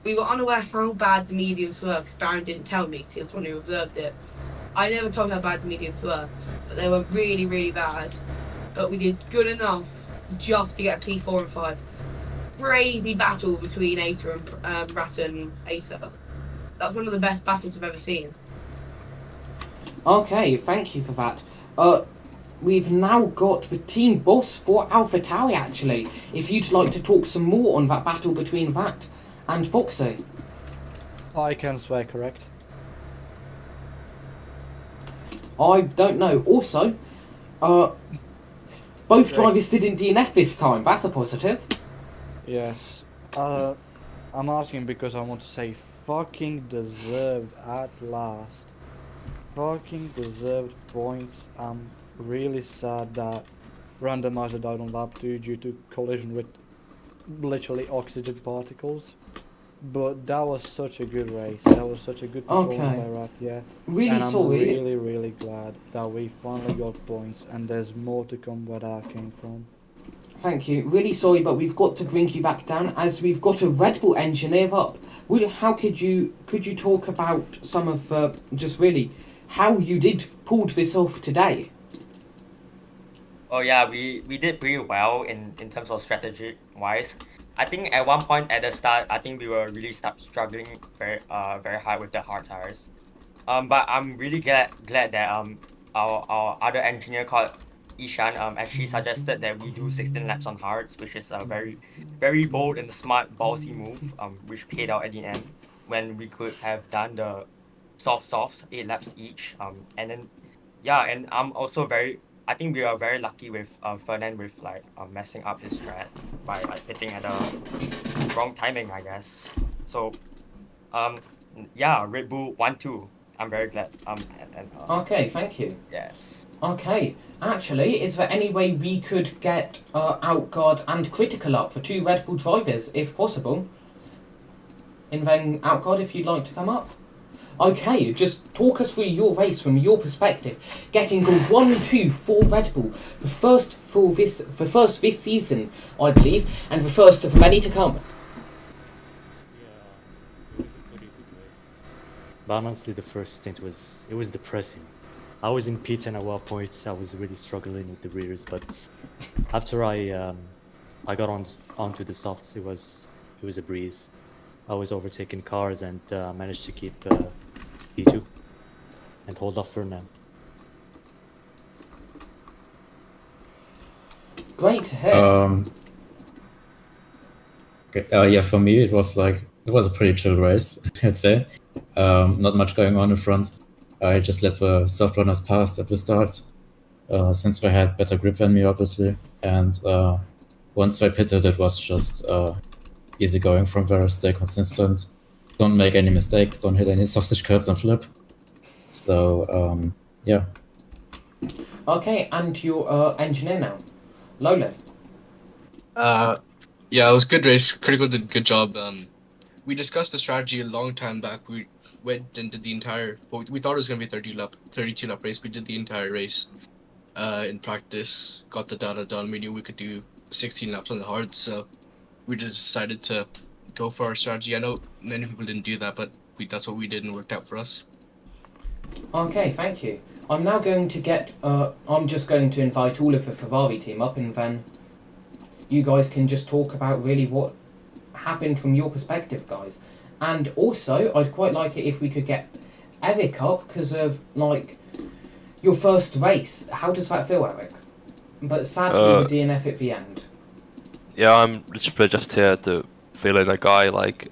We were unaware how bad the mediums were because Baron didn't tell me. So he was the one who observed it. I never told how bad the mediums were, but they were really, really bad. But we did good enough just to get a P4 and 5. Crazy battle between Acer and Rat and Acer. That's one of the best battles I've ever seen. Okay, thank you for that. We've now got the team boss for AlphaTauri, actually. If you'd like to talk some more on that battle between that and Foxy. I can swear, correct? I don't know. Also, both drivers didn't DNF this time. That's a positive. Yes. I'm asking because I want to say fucking deserved at last. Fucking deserved points. I'm really sad that Randomizer died on lap 2 due to collision with literally oxygen particles. But that was such a good race. That was such a good performance by Rat, yeah. Really and I'm sorry. really, really glad that we finally got points and there's more to come where that came from. Thank you. Really sorry, but we've got to bring you back down as we've got a Red Bull engineer up. How could you talk about some of just really how you pulled this off today? Oh yeah, we did pretty well in terms of strategy wise. I think at one point at the start, I think we were really struggling very hard with the hard tires. But I'm really glad that our other engineer called Ishan actually suggested that we do 16 laps on hards, which is a very bold and smart ballsy move, which paid out at the end when we could have done the softs 8 laps each. And then and I'm also I think we are very lucky with Fernand with messing up his strat by hitting at the wrong timing, I guess. So Red Bull 1-2. I'm very glad. Okay, thank you. Yes. Okay, actually, is there any way we could get Outguard and Critical up for 2 Red Bull drivers, if possible? And then Outguard, if you'd like to come up. Okay, just talk us through your race from your perspective. Getting good 1-2 for Red Bull, the first this season, I believe, and the first of many to come. Yeah, it was a pretty good race. But honestly, the first stint was depressing. I was in P10 at one point. I was really struggling with the rears, but after I got onto the softs, it was a breeze. I was overtaking cars and managed to keep P2 and hold off for now. Great to hear. Okay. For me it was a pretty chill race, I'd say. Not much going on in front. I just let the soft runners pass at the start, since they had better grip than me, obviously. And once they pitted, it was just easy going from there. Stay consistent, don't make any mistakes, don't hit any sausage curbs and flip. So yeah. Okay, and your engineer now, Lolo. Yeah, it was a good race. Critical did a good job. We discussed the strategy a long time back. We went and did the entire. Well, we thought it was gonna be a 32 lap race. We did the entire race in practice. Got the data done. We knew we could do 16 laps on the hard, so we just decided to go for our strategy. I know many people didn't do that, but that's what we did and it worked out for us. Okay, thank you. I'm now going to get. I'm just going to invite all of the Ferrari team up, and then you guys can just talk about really what happened from your perspective, guys. And also, I'd quite like it if we could get Eric up because of like your first race. How does that feel, Eric? But sadly, the DNF at the end. Yeah, I'm literally just here to fill in a guy. Like,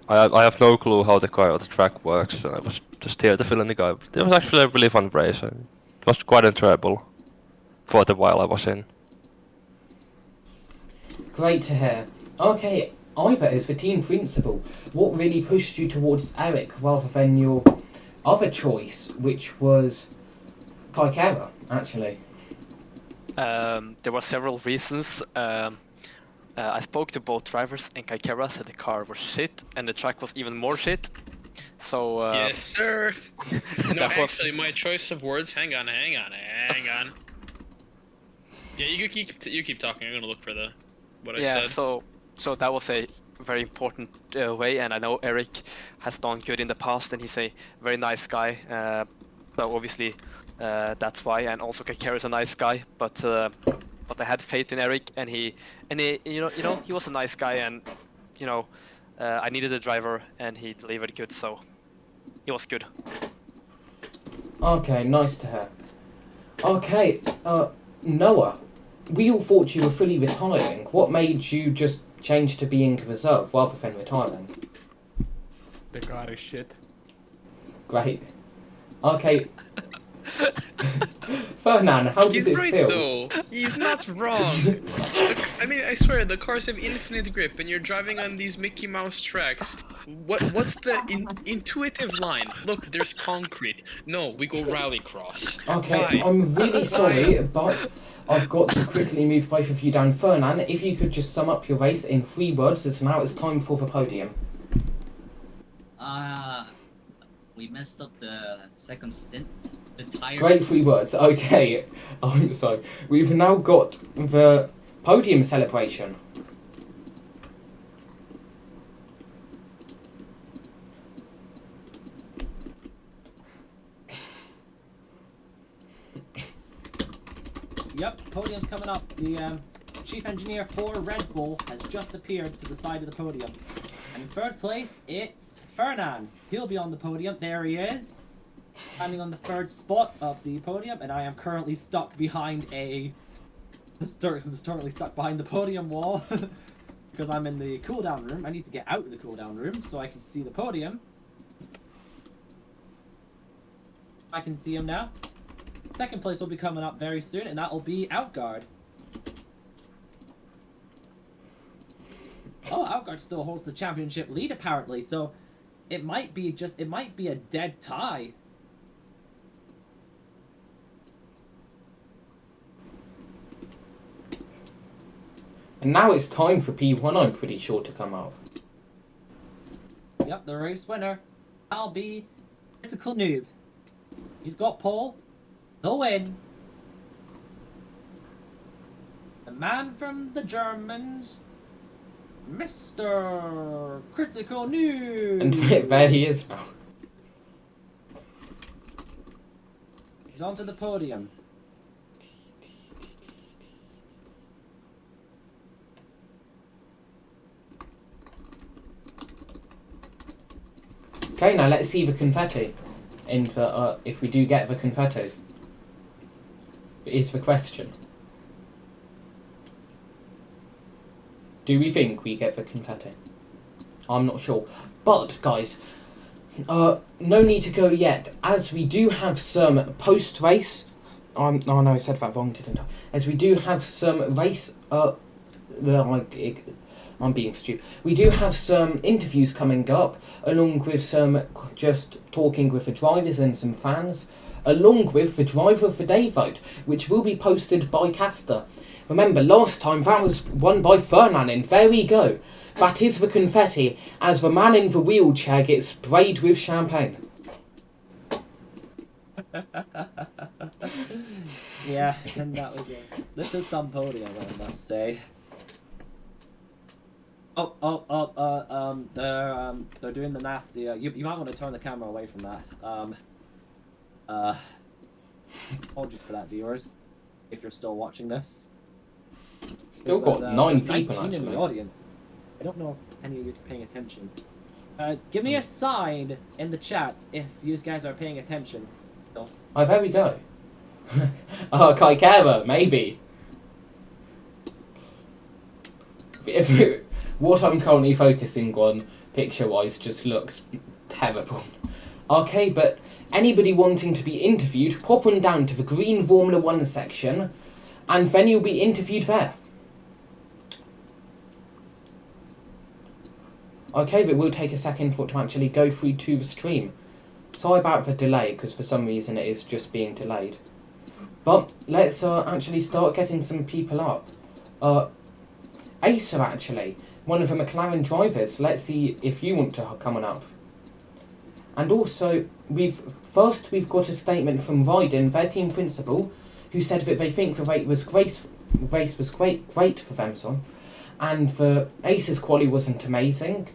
I have no clue how the car or the track works. I was just here to fill in the guy. It was actually a really fun race. It was quite enjoyable for the while I was in. Great to hear. Okay, Iber, as the team principal, what really pushed you towards Eric rather than your other choice, which was Kaikera, actually? There were several reasons. I spoke to both drivers, and Kaikera said the car was shit, and the track was even more shit. So yes, sir. No, that was- actually, my choice of words. Hang on. Yeah, you keep talking. I'm gonna look for what I said. So that was a very important way, and I know Eric has done good in the past, and he's a very nice guy. So obviously, that's why, and also Kaikera is a nice guy, but I had faith in Eric, and he he was a nice guy, and I needed a driver, and he delivered good, so he was good. Okay, nice to hear. Okay, Noah, we all thought you were fully retiring. What made you just change to being reserve rather than retiring? The car is shit. Great. Okay. Fernand, how does He's it right feel? though. He's not wrong. I mean, I swear, the cars have infinite grip, and you're driving on these Mickey Mouse tracks. What's the intuitive line? Look, there's concrete. No, we go rallycross. Okay, Why? I'm really sorry, but I've got to quickly move both of you down. Fernand, if you could just sum up your race in 3 words, as now it's time for the podium. We messed up the second stint. The tire. Great 3 words. Okay, I'm sorry. We've now got the podium celebration. Yep, podium's coming up. The chief engineer for Red Bull has just appeared to the side of the podium. And in 3rd place, it's Fernand. He'll be on the podium. There he is. Standing on the 3rd spot of the podium, and I am currently stuck behind currently stuck behind the podium wall because I'm in the cooldown room. I need to get out of the cooldown room so I can see the podium. I can see him now. 2nd place will be coming up very soon, and that will be Outguard. Oh, Outguard still holds the championship lead apparently, so it might be a dead tie. And now it's time for P1, I'm pretty sure, to come up. Yep, the race winner. I'll be Critical Noob. He's got pole. The win. The man from the Germans, Mr. Critical Noob. And there he is now. He's onto the podium. Okay, now let's see the confetti. If we do get the confetti. Is the question. Do we think we get the confetti? I'm not sure. But, guys, No need to go yet, as we do have some post-race. Oh no, I said that wrong, didn't I? As we do have some race. I'm being stupid. We do have some interviews coming up, along with some just talking with the drivers and some fans, along with the driver of the day vote, which will be posted by Caster. Remember, last time that was won by Fernand. There we go. That is the confetti, as the man in the wheelchair gets sprayed with champagne. Yeah, and that was it. This is some podium, I must say. They're doing the nasty. You might want to turn the camera away from that. Apologies for that, viewers, if you're still watching this. Still got 9 there's people 19 in actually. the audience. I don't know if any of you are paying attention. Give me a sign in the chat if you guys are paying attention. Still. Oh, there we go. Kaikera, maybe. What I'm currently focusing on, picture-wise, just looks terrible. Okay, but anybody wanting to be interviewed, pop on down to the green Romula One section, and then you'll be interviewed there. Okay, but we'll take a second for it to actually go through to the stream. Sorry about the delay, because for some reason it is just being delayed. But let's actually start getting some people up. Acer, actually, one of the McLaren drivers. Let's see if you want to come on up. And also, we've got a statement from Ryden, their team principal, who said that they think the race was great for them, and the Acer's quali wasn't amazing.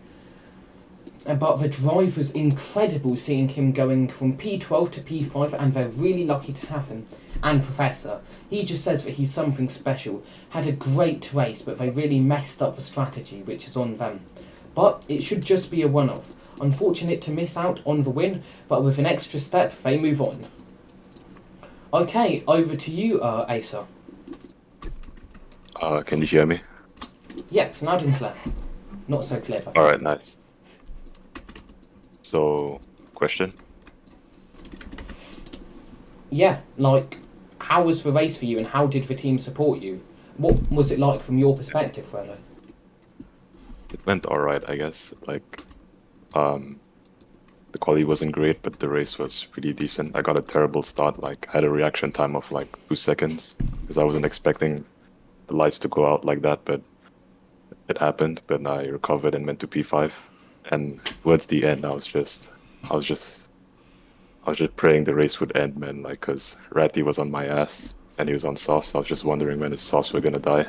But the drive was incredible, seeing him going from P12 to P5, and they're really lucky to have him. And Professor, he just says that he's something special. Had a great race, but they really messed up the strategy, which is on them. But it should just be a one-off. Unfortunate to miss out on the win, but with an extra step, they move on. Okay, over to you, Acer. Can you hear me? Yep, loud and clear. Not so clever. Alright, nice. So, question? Yeah, like, how was the race for you and how did the team support you? What was it like from your perspective, really? It went alright, I guess. Like, the quality wasn't great, but the race was pretty decent. I got a terrible start, like, I had a reaction time of like 2 seconds, because I wasn't expecting the lights to go out like that, but it happened. But I recovered and went to P5. And towards the end, I was just praying the race would end, man. Like, cause Ratty was on my ass and he was on softs. I was just wondering when his softs were gonna die,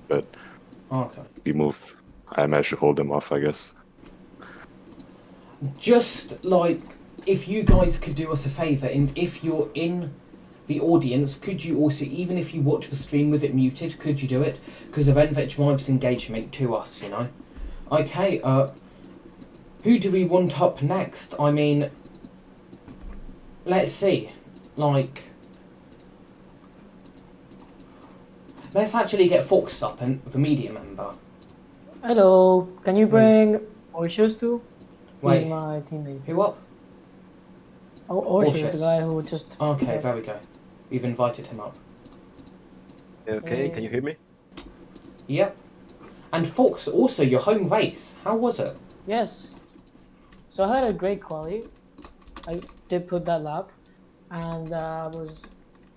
but okay. We moved. I managed to hold them off, I guess. Just like, if you guys could do us a favour, and if you're in the audience, could you also, even if you watch the stream with it muted, could you do it? Because then that drives engagement to us, you know. Okay, who do we want up next? I mean, let's see. Like, let's actually get Fox up, and the media member. Hello, can you bring Orsius too? He's Wait. my teammate. Who up? Oh, Orsius, Orsius. the guy who just... Okay, there we go. We've invited him up. Okay, can you hear me? Yep. And Fox, also your home race. How was it? Yes. So I had a great quali. I did put that lap, and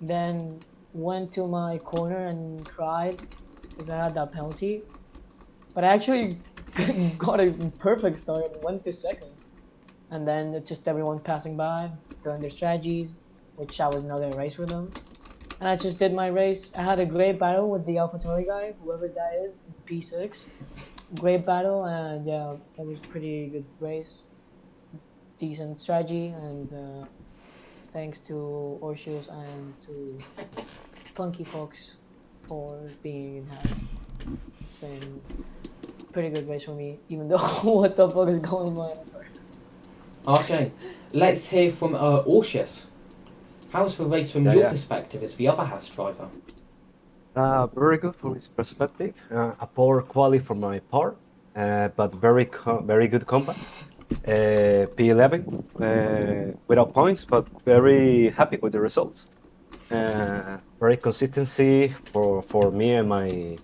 then went to my corner and cried because I had that penalty. But I actually got a perfect start and went to second. And then it's just everyone passing by, doing their strategies, which I was not gonna race with them. And I just did my race. I had a great battle with the AlphaTauri guy, whoever that is, P6. Great battle, and yeah, that was pretty good race. Decent strategy, and thanks to Orsius and to Funky Fox for being in house. It's been a pretty good race for me, even though what the fuck is going on? Okay, let's hear from Orsius. How's the race from your perspective as the other Haas driver? Very good from his perspective. A poor quality for my part, but very good combat. P11 without points, but very happy with the results. Very consistency for me and my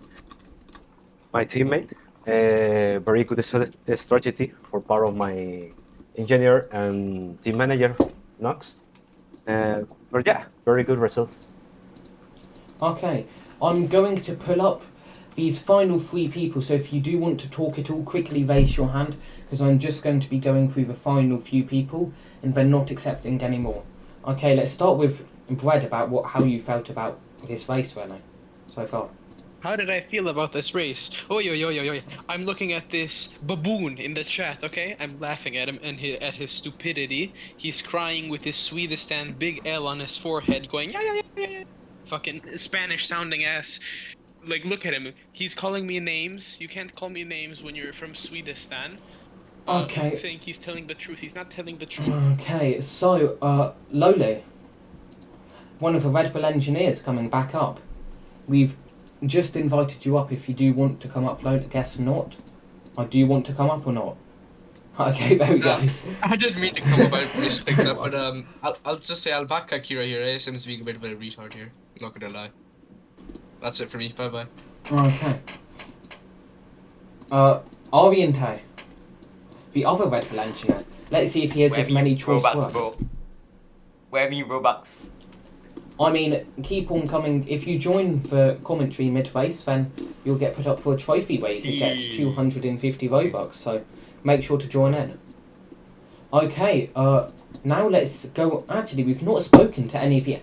teammate. Very good strategy for part of my engineer and team manager, Knox. But yeah, very good results. Okay, I'm going to pull up these final 3 people, so if you do want to talk at all, quickly raise your hand, because I'm just going to be going through the final few people, and then not accepting any more. Okay, let's start with Brad about how you felt about this race, Rene, so far. How did I feel about this race? Oh, yo. I'm looking at this baboon in the chat, okay? I'm laughing at him and at his stupidity. He's crying with his Swedistan big L on his forehead, going, yeah. Fucking Spanish-sounding ass. Like, look at him. He's calling me names. You can't call me names when you're from Swedistan. Okay. Saying he's telling the truth. He's not telling the truth. Okay, so, Lole, one of the Red Bull engineers coming back up. We've just invited you up if you do want to come up, Lole. Guess not. Or do you want to come up or not? Okay, there we go. I didn't mean to come up, I misclicked that, but I'll just say I'll back Akira here. ASM's being a bit of a retard here. I'm not gonna lie. That's it for me. Bye bye. Okay. Oriente, the other Red Bull engineer. Let's see if he has as many choice words. Where me Robux? I mean, keep on coming. If you join the commentary mid-race, then you'll get put up for a trophy where you can get 250 Robux, so make sure to join in. Okay, now let's go. Actually, we've not spoken to any of the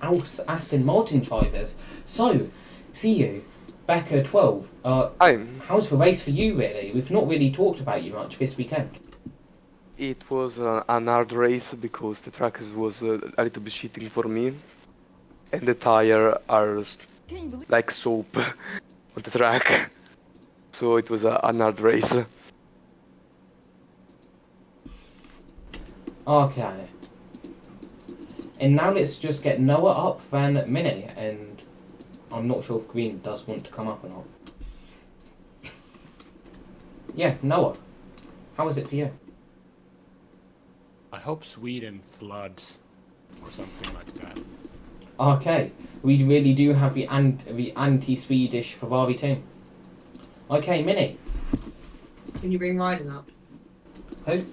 Aston Martin drivers. So, see you, Becca 12. How's the race for you, really? We've not really talked about you much this weekend. It was an hard race because the track was a little bit cheating for me. And the tires are like soap on the track. So it was a hard race. Okay. And now let's just get Noah up, then Minnie, and I'm not sure if Green does want to come up or not. Yeah, Noah. How was it for you? I hope Sweden floods or something like that. Okay, we really do have the anti-Swedish Ferrari team. Okay, Minnie. Can you bring Ryden up? Who?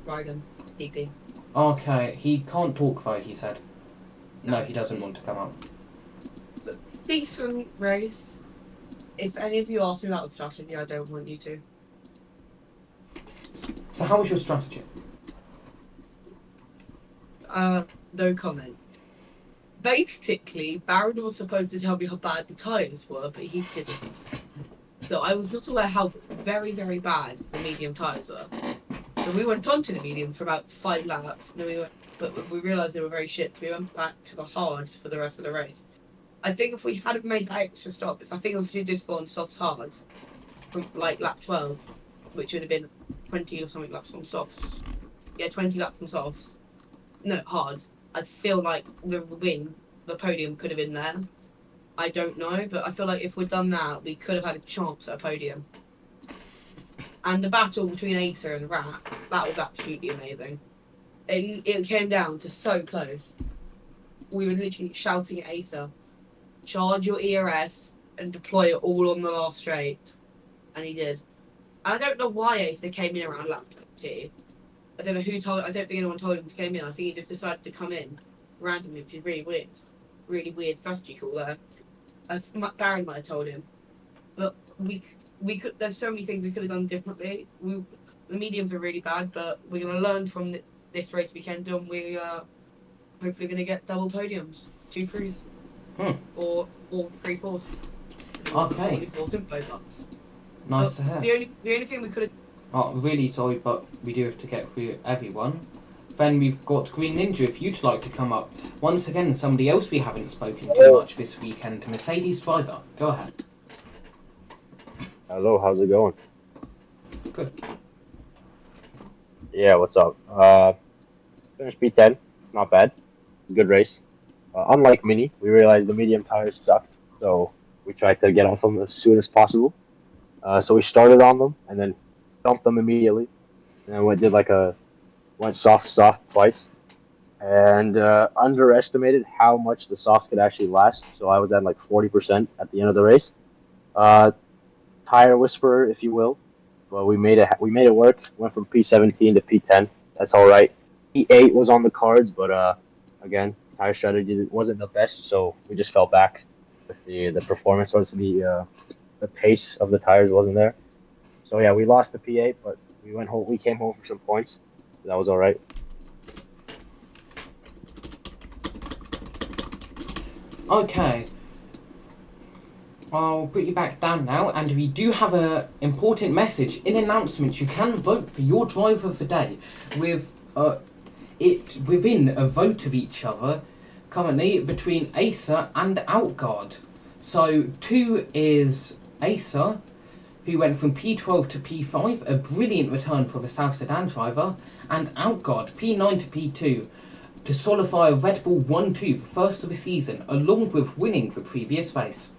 Ryden, DP. Okay, he can't talk though, he said. No, he doesn't want to come up. So, decent race. If any of you ask me about the strategy, I don't want you to. So how was your strategy? No comment. Basically, Baron was supposed to tell me how bad the tyres were, but he didn't. So I was not aware how very, very bad the medium tyres were. So we went on to the medium for about 5 laps, and then but we realised they were very shit, so we went back to the hards for the rest of the race. I think if we hadn't made that extra stop, if we did just go on softs hards, from like lap 12, which would have been 20 or something laps on softs. Yeah, 20 laps on softs. No, hards. I feel like the podium could have been there. I don't know, but I feel like if we'd done that, we could have had a chance at a podium. And the battle between Acer and Rat, that was absolutely amazing. It came down to so close. We were literally shouting at Acer, charge your ERS and deploy it all on the last straight. And he did. And I don't know why Acer came in around lap 20. I don't know who told. I don't think anyone told him to come in. I think he just decided to come in randomly, which is really weird. Really weird strategy call there. Baron might have told him, but we could. There's so many things we could have done differently. The mediums are really bad, but we're gonna learn from this race weekend, and we are hopefully gonna get double podiums, 2 threes, or 3 fours. Okay. Nice to hear. The only thing we could have. Oh, really sorry, but we do have to get through everyone. Then we've got Green Ninja, if you'd like to come up. Once again, somebody else we haven't spoken to much this weekend, Mercedes driver. Go ahead. Hello, how's it going? Good. Yeah, what's up? Finished P10, not bad. Good race. Unlike Mini, we realized the medium tires sucked, so we tried to get off them as soon as possible. So we started on them, and then dumped them immediately. and we did went soft twice, and underestimated how much the softs could actually last. So I was at like 40% at the end of the race. Tire whisperer, if you will. But we made it work. Went from P17 to P10. That's all right. P8 was on the cards, but again, tire strategy wasn't the best, so we just fell back. With the performance was the pace of the tires wasn't there. So yeah, we lost the P8, but we went home. We came home for some points. So that was all right. Okay. I'll put you back down now, and we do have an important message. In announcements, you can vote for your driver of the day with it within a vote of each other, currently between Acer and Outguard. So 2 is Acer, who went from P12 to P5, a brilliant return for the South Sudan driver, and Outguard, P9 to P2, to solidify a Red Bull 1-2 first of the season, along with winning the previous race.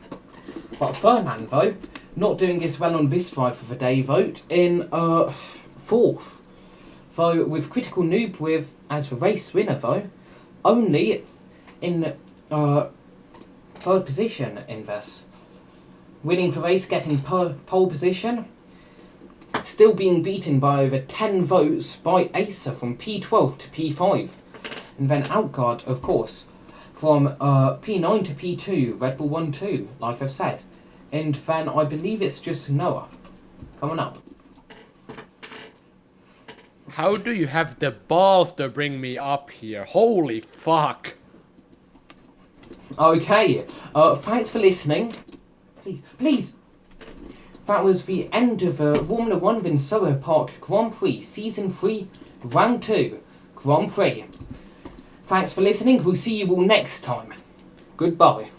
But Furman, though, not doing as well on this drive for the day vote in 4th. Though with Critical Noob with as the race winner, though, only in 3rd position in this. Winning the race, getting pole position, still being beaten by over 10 votes by Acer from P12 to P5. And then Outguard, of course, from P9 to P2, Red Bull 1-2, like I've said. And then I believe it's just Noah coming up. How do you have the balls to bring me up here? Holy fuck! Okay, thanks for listening. Please. That was the end of Romula One Ventosa Park Grand Prix Season 3, Round 2, Grand Prix. Thanks for listening. We'll see you all next time. Goodbye.